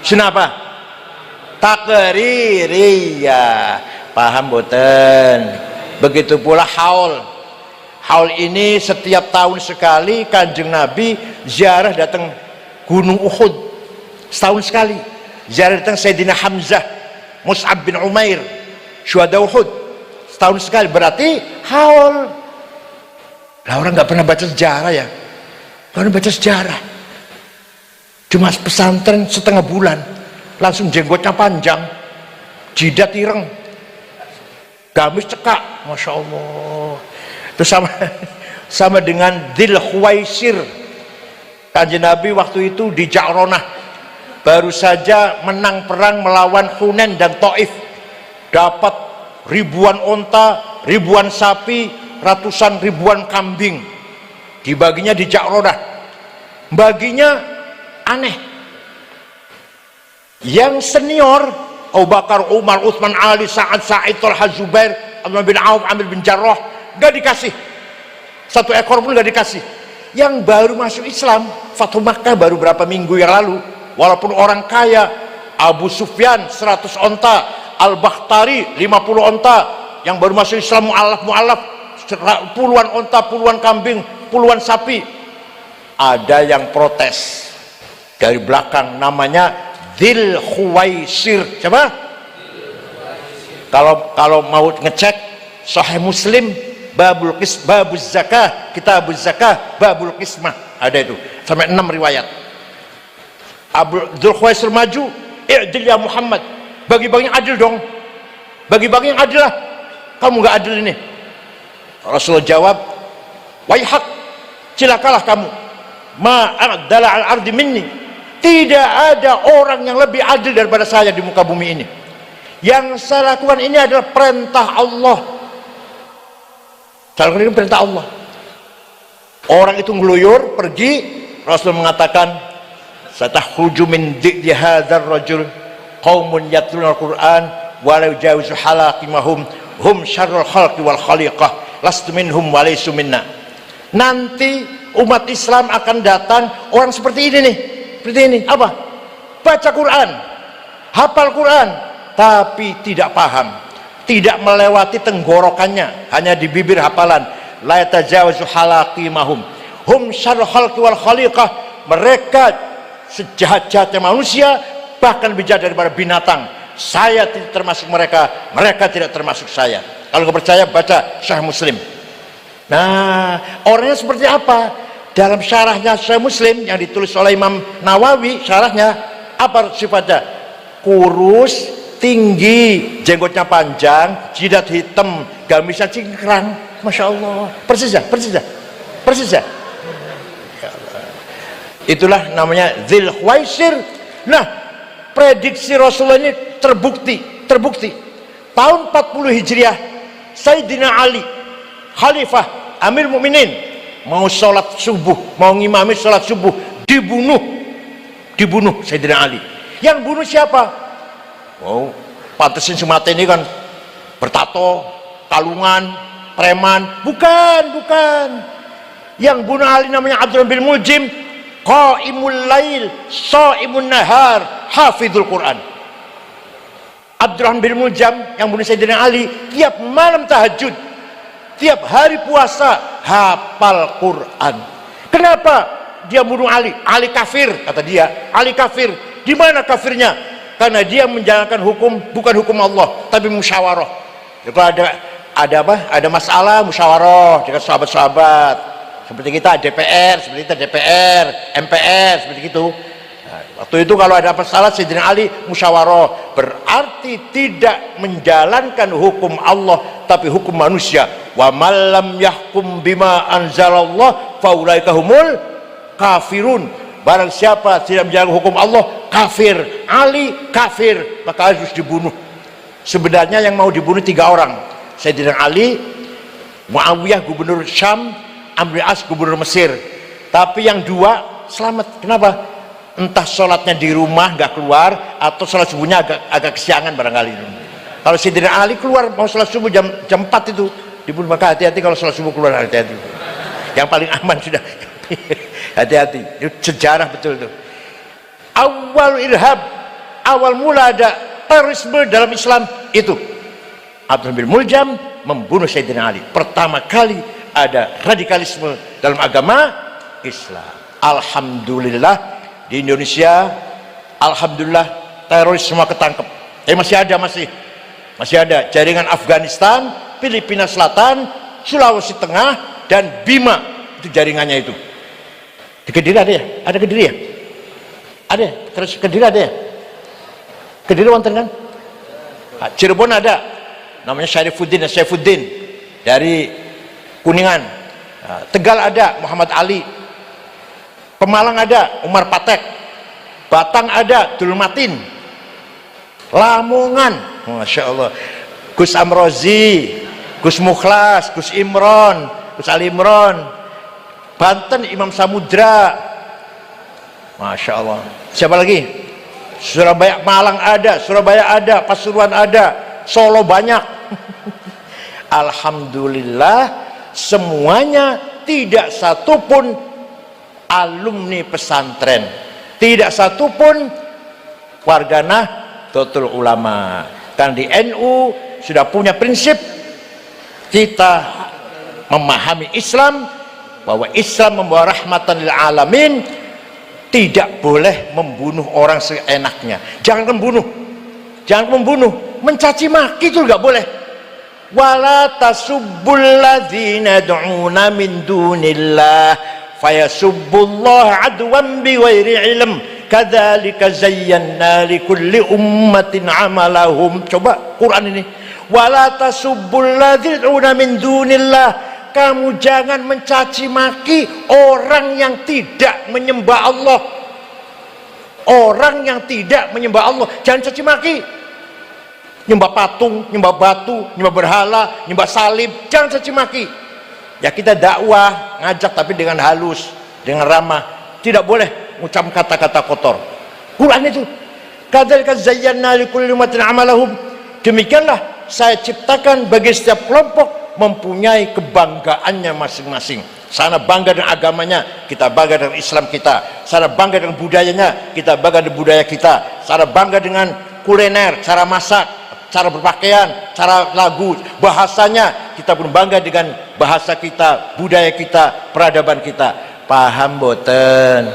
kenapa? Takririyah. Paham boten? Begitu pula haul. Haul ini setiap tahun sekali Kanjeng Nabi ziarah datang Gunung Uhud, setahun sekali. Ziarah datang Sayyidina Hamzah, Mus'ab bin Umair, syuhada Uhud, setahun sekali. Berarti haul. Lah orang nggak pernah baca sejarah ya, pernah baca sejarah. Cuma pesantren setengah bulan langsung jenggotnya panjang, jidat ireng, gamis cekak, masya Allah. Itu sama dengan Dzul Khuwaisir. Kanjeng Nabi waktu itu di Ja'ronah baru saja menang perang melawan Hunain dan Taif, dapat ribuan onta, ribuan sapi, ratusan ribuan kambing, dibaginya di Ja'ronah. Baginya aneh. Yang senior Abu Bakar, Umar, Utsman, Ali, Sa'ad, Sa'id, Talha, Zubair, Abdullah bin Auf, Amir bin Jarrah, gak dikasih satu ekor pun, gak dikasih. Yang baru masuk Islam, Fathu Makkah baru berapa minggu yang lalu, walaupun orang kaya, Abu Sufyan 100 onta, Al-Bakhtari 50 onta, yang baru masuk Islam mu'alaf puluhan onta, puluhan kambing, puluhan sapi. Ada yang protes dari belakang, namanya Dzul Khuwaisir. Coba kalau mau ngecek Sahih Muslim, babus zakah, kitabuz zakah, babul qismah, ada itu sampai 6 riwayat. Dzul Khuwaisir maju, i'dil ya Muhammad, bagi-bagi yang adil dong, bagi-bagi yang adil lah, kamu nggak adil ini. Rasulullah jawab, waihak, cilakalah kamu, ma'adala al-ardi minni, tidak ada orang yang lebih adil daripada saya di muka bumi ini. Yang saya lakukan ini adalah perintah Allah. Saya lakukan ini perintah Allah. Orang itu ngeluyur pergi, Rasul mengatakan, satakhruju min dhi'di hadzal rajul qaumun yatluna al-Qur'an wa la yujawizu halaqimahum hum syarrul khalqi wal khaliqah lastu minhum wa laysu minna. Nanti umat Islam akan datang orang seperti ini nih, seperti ini. Apa? Baca Quran, hafal Quran, tapi tidak paham, tidak melewati tenggorokannya, hanya di bibir hafalan. La yatajawazu halaqimahum hum syarrul khalqi wal khaliqah. Mereka sejahat-jahatnya manusia, bahkan lebih jahat daripada binatang. Saya tidak termasuk mereka, mereka tidak termasuk saya. Kalau nggak percaya, baca Sahih Muslim. Nah, orangnya seperti apa? Dalam syarahnya Sahih Muslim yang ditulis oleh Imam Nawawi, syarahnya apa sifatnya? Kurus, tinggi, jenggotnya panjang, jidat hitam, gamisnya cingkrang, masya Allah, persis ya. Itulah namanya Dzul Khuwaisir. Nah, prediksi Rasulullah ini terbukti. Tahun 40 Hijriah, Sayyidina Ali, Khalifah Amir Mukminin, mau sholat subuh, mau ngimami sholat subuh, dibunuh dibunuh Sayyidina Ali. Yang bunuh siapa? Oh, pantesin semata ini kan bertato, kalungan, preman. Bukan. Yang bunuh Ali namanya Abdurrahman bin Muljim, qaimul lail, shaimun nahar, hafizul Quran. Abdurrahman bin Muljam yang bunuh Sayyidina Ali tiap malam tahajud, tiap hari puasa, hafal Quran. Kenapa dia bunuh Ali? Ali kafir, kata dia. Ali kafir. Di mana kafirnya? Karena dia menjalankan hukum bukan hukum Allah, tapi musyawarah. Jadi kalau ada masalah, musyawarah dengan sahabat-sahabat. Seperti kita DPR, MPR, seperti itu. Nah, waktu itu kalau ada masalah Sayyidina Ali musyawarah, berarti tidak menjalankan hukum Allah tapi hukum manusia. Wa malam yahkum bima anzalallah faulaika humul kafirun. Barang siapa tidak menjalankan hukum Allah, kafir. Ali kafir, maka harus dibunuh. Sebenarnya yang mau dibunuh 3 orang, Sayyidina Ali, Muawiyah gubernur Syam, Amr bin As gubernur Mesir. Tapi yang 2 selamat. Kenapa? Entah sholatnya di rumah nggak keluar, atau sholat subuhnya agak kesiangan barangkali. Kalau Sayyidina Ali keluar mau sholat subuh jam 4 itu dibunuh. Maka hati-hati kalau sholat subuh keluar, hati-hati. Yang paling aman sudah. Hati-hati. Itu sejarah betul itu. Awal irhab, awal mula ada terorisme dalam Islam itu Abdurrahman bin Muljam membunuh Sayyidina Ali. Pertama kali ada radikalisme dalam agama Islam. Alhamdulillah di Indonesia, alhamdulillah teroris semua ketangkep. Masih ada jaringan Afghanistan, Filipina Selatan, Sulawesi Tengah, dan Bima. Itu jaringannya itu. Di Kediri ada ya? Ada Kediri ya? Ada. Terus Kediri ada ya? Kediri wonten kan? Cirebon ada. Namanya Syaifuddin dari Kuningan. Tegal ada Muhammad Ali. Pemalang ada Umar Patek. Batang ada Dul Matin. Lamongan, Masya Allah, Gus Amrozi, Gus Mukhlas, Gus Imron, Gus Ali Imron. Banten Imam Samudra, Masya Allah. Siapa lagi? Surabaya, Malang ada, Surabaya ada, Pasuruan ada, Solo banyak. Alhamdulillah semuanya, tidak satupun alumni pesantren, tidak satupun warga Nahdlatul Ulama. Karena di NU sudah punya prinsip, kita memahami Islam bahwa Islam membawa rahmatan lil alamin, tidak boleh membunuh orang seenaknya. Jangan membunuh, mencaci maki itu nggak boleh. Wala tasubbul ladzina yad'una min dunillah fayasubbullaha adwan bighairi ilm kadzalika zayyana likulli ummatin amalahum. Coba Quran ini, wala tasubbul ladzina yad'una min dunillah, kamu jangan mencaci maki orang yang tidak menyembah Allah. Orang yang tidak menyembah Allah jangan caci maki. Nyembah patung, nyembah batu, nyembah berhala, nyembah salib, jangan caci maki. Ya kita dakwah, ngajak tapi dengan halus, dengan ramah. Tidak boleh mengucap kata-kata kotor. Quran itu, kadzalika zayyana likulli ummatin amalahum. Demikianlah saya ciptakan bagi setiap kelompok mempunyai kebanggaannya masing-masing. Sana bangga dengan agamanya, kita bangga dengan Islam kita. Sana bangga dengan budayanya, kita bangga dengan budaya kita. Sana bangga dengan kuliner, cara masak, cara berpakaian, cara lagu, bahasanya, kita pun bangga dengan bahasa kita, budaya kita, peradaban kita. Paham boten?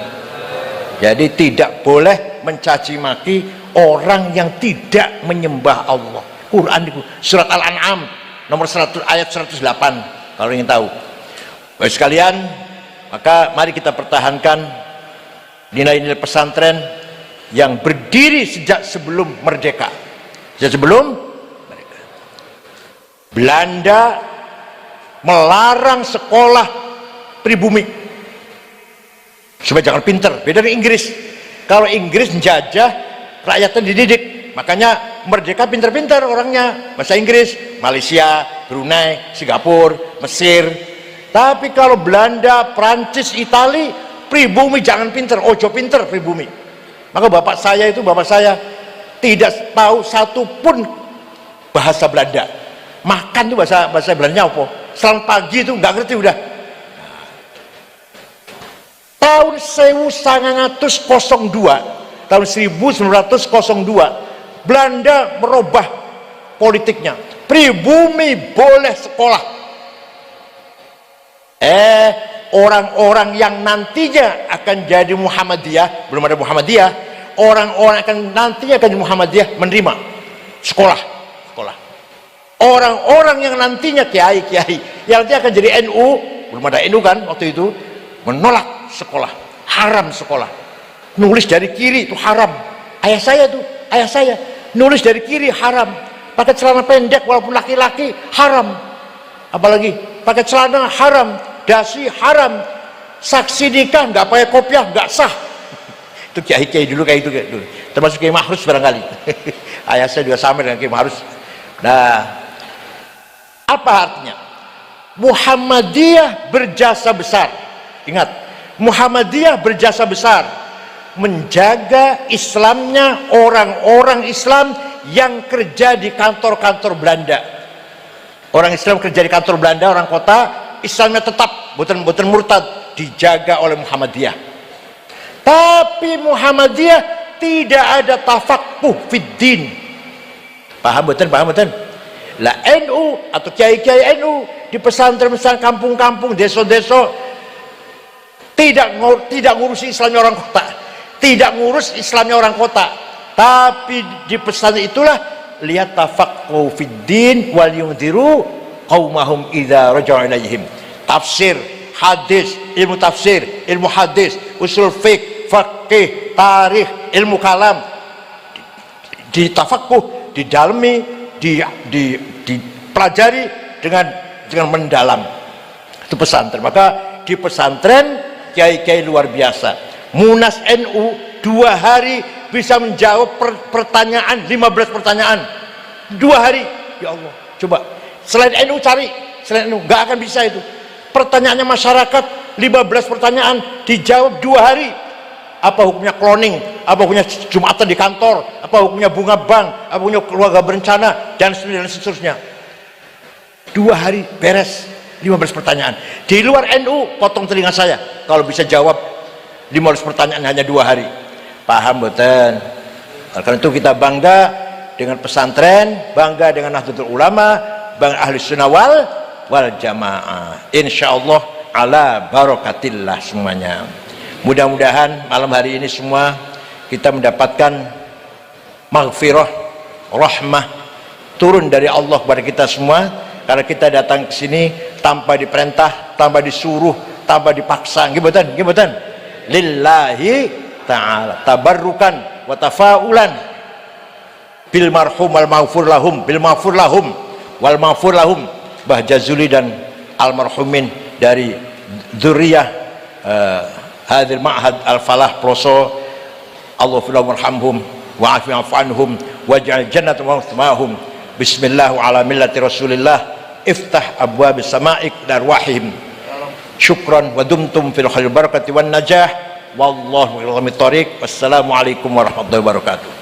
Jadi tidak boleh mencaci maki orang yang tidak menyembah Allah. Quran itu surat Al-An'am nomor 100 ayat 108 kalau ingin tahu. Baik sekalian, maka mari kita pertahankan nilai-nilai pesantren yang berdiri sejak sebelum merdeka. Sejak sebelum merdeka, Belanda melarang sekolah pribumi supaya jangan pinter. Beda dengan Inggris. Kalau Inggris menjajah, rakyatnya dididik, makanya merdeka pinter-pinter orangnya, bahasa Inggris. Malaysia, Brunei, Singapura, Mesir. Tapi kalau Belanda, Prancis, Itali, pribumi jangan pinter, ojo pinter pribumi. Maka bapak saya tidak tahu satu pun bahasa Belanda. Makan tuh bahasa Belandanya apa? Selamat pagi itu nggak ngerti udah. Tahun 1902, Belanda merubah politiknya. Pribumi boleh sekolah. Orang-orang yang nantinya akan jadi Muhammadiyah, belum ada Muhammadiyah, orang-orang akan nantinya akan jadi Muhammadiyah menerima sekolah. Orang-orang yang nantinya kiai-kiai yang nanti akan jadi NU, belum ada NU kan waktu itu, menolak sekolah, haram sekolah. Nulis dari kiri itu haram. Ayah saya nulis dari kiri haram. Pakai celana pendek walaupun laki-laki haram. Apalagi pakai celana haram. Dasi haram, saksi nikah nggak pakai kopiah nggak sah. Itu kiai-kiai dulu kayak itu dulu. Termasuk Kiai Mahrus barangkali. Ayah saya juga sama dengan Kiai Mahrus. Nah, apa artinya? Muhammadiyah berjasa besar. Ingat, Muhammadiyah berjasa besar menjaga Islamnya orang-orang Islam yang kerja di kantor-kantor Belanda. Orang Islam kerja di kantor Belanda, orang kota, Islamnya tetap bukan murtad, dijaga oleh Muhammadiyah. Tapi Muhammadiyah tidak ada tafaqquh fiddin. Paham betul? Lah NU atau kiai-kiai NU di pesantren-pesantren kampung-kampung, desa-desa tidak ngurusi Islamnya orang kota, tidak ngurus Islamnya orang kota. Tapi di pesantren itulah lihat tafaqquh fiddin wal yunziru qaumahum idza raja'u ilaihim. Tafsir, hadis, ilmu tafsir, ilmu hadis, usul fiqh, fikih, tarikh, ilmu kalam ditafaqquh, didalami, dipelajari dengan mendalam. Itu pesantren. Maka di pesantren kiai-kiai luar biasa. Munas NU 2 hari bisa menjawab pertanyaan 15 pertanyaan. 2 hari. Ya Allah, coba selain NU cari, selain NU nggak akan bisa itu. Pertanyaannya masyarakat 15 pertanyaan dijawab 2 hari. Apa hukumnya cloning, apa hukumnya Jumatan di kantor, apa hukumnya bunga bank, apa hukumnya keluarga berencana, dan seterusnya. 2 hari beres 15 pertanyaan. Di luar NU potong telinga saya kalau bisa jawab 15 pertanyaan hanya 2 hari. Paham betul? Karena itu kita bangga dengan pesantren, bangga dengan Nahdlatul Ulama, bangga ahli sunnah wal jamaah. Insyaallah ala barakatillah semuanya. Mudah-mudahan malam hari ini semua kita mendapatkan maghfirah, rahmah turun dari Allah kepada kita semua, karena kita datang ke sini tanpa diperintah, tanpa disuruh, tanpa dipaksa. Nggih mboten? Lillahi ta'ala tabarrukan wa tafaulan bil marhum wal maghfur lahum Mbah Jazuli dan almarhumin dari dzurriyyah hadil ma'had al-falah Ploso. Allahumma warhamhum wa'afi anhum waj'al jannata ma'ahum. Bismillah wa ala millati Rasulillah. Iftah abwabis sama'ik darwahim. Syukran wa dumtum fil khair barakati wan najah. Wallahu a'lam bishawab. Wassalamu alaikum warahmatullahi wabarakatuh.